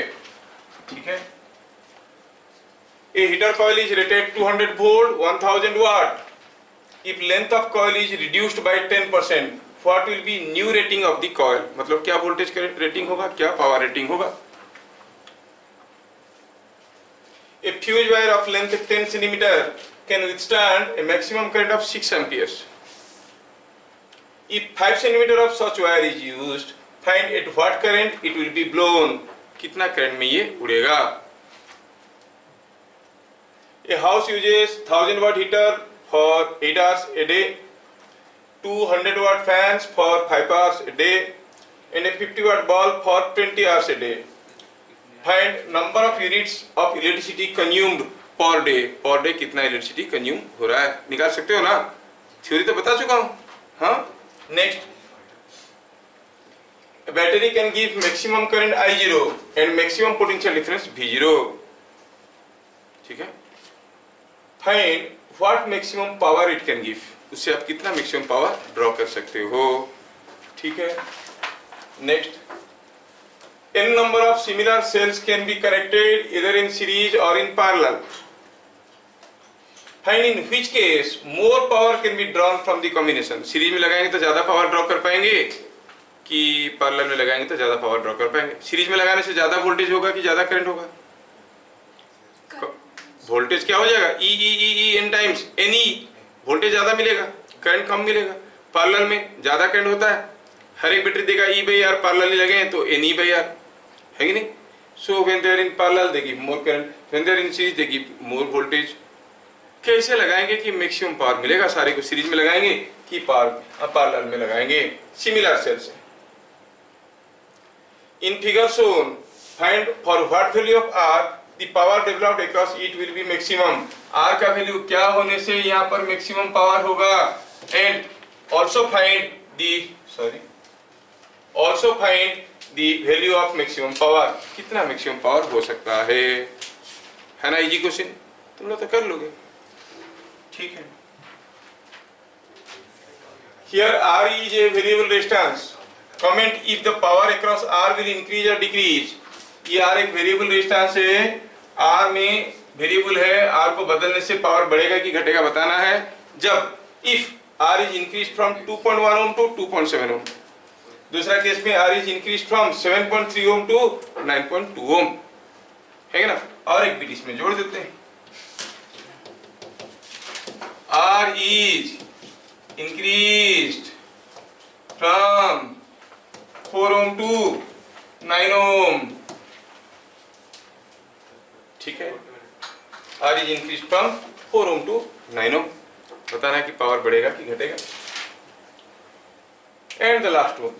ठीक है। A heater coil is rated 200 volt, 1000 watt. If length of coil is reduced by 10%, what will be new rating of the coil? मतलब क्या voltage rating होगा, क्या power rating होगा? A fuse wire of length 10 cm can withstand a maximum current of 6 amperes. If 5 cm of such wire is used, find at what current it will be blown. कितना current में ये उड़ेगा? A house uses 1000 watt heater for 8 hours a day. 200 watt fans for 5 hours a day and a 50 watt bulb for 20 hours a day. Find number of units of electricity consumed per day. Per day कितना electricity consume हो रहा है, निकाल सकते हो ना? Theory तो बता चुका हूँ. हाँ, next. A battery can give maximum current I0 and maximum potential difference V0. ठीक है. Find what maximum power it can give. उससे आप कितना maximum power ड्रॉ कर सकते हो. ठीक है. Next. N number of similar cells can be connected either in series or in parallel. Find in which case more power can be drawn from the combination. Series में लगाएंगे तो ज्यादा power draw कर पाएंगे कि पैरेलल में लगाएंगे तो ज्यादा पावर ड्रॉ कर पाएंगे. सीरीज में लगाने से ज्यादा वोल्टेज होगा कि ज्यादा करंट होगा? वोल्टेज क्या हो जाएगा? E N times N E. Voltage ज्यादा मिलेगा, करंट कम मिलेगा. पैरेलल में ज्यादा करंट होता है. हर एक बैटरी देगा ई बाई आर, पैरेलल लगे हैं तो एन ई बाई आर, है कि नहीं? So when they are in parallel they give more current, when they are in series they give more voltage. कैसे लगाएंगे कि मैक्सिमम पावर मिलेगा? सारे को सीरीज में लगाएंगे कि पैरेलल में लगाएंगे? Similar cells. In figure shown find for what value of R the power developed across it will be maximum. आर का वैल्यू क्या होने से यहाँ पर मैक्सिमम पावर होगा. And also find the value of maximum power. कितना मैक्सिमम पावर हो सकता है ना? इजी क्वेश्चन, तुम लोग तो कर लोगे. ठीक है. Here R is a variable resistance. Comment if the power across R will increase or decrease. ये R एक वेरिएबल रेजिस्टेंस है. R में वेरिएबल है, R को बदलने से पावर बढ़ेगा कि घटेगा बताना है. जब if R is increased from 2.1 ohm to 2.7 ohm. दूसरा केस में R is increased from 7.3 ohm to 9.2 ohm, है ना? और एक बिट इसमें जोड़ देते हैं. R is increased from 4 ohm to 9 ohm. ठीक है. R is increased from 4 ohm to 9 ohm. बताना है कि पावर बढ़ेगा कि घटेगा. एंड द लास्ट वन,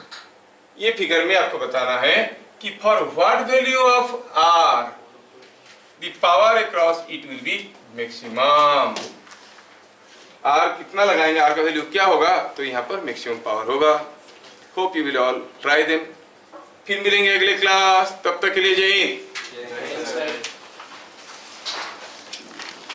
ये फिगर में आपको बताना है कि for what value of R the power across it will be maximum. R कितना लगाएंगे, R का वैल्यू क्या होगा, तो यहाँ पर मैक्सिमम पावर होगा. Hope you will all try them. फिर मिलेंगे अगले क्लास. तब तक के लिए जय हिंद.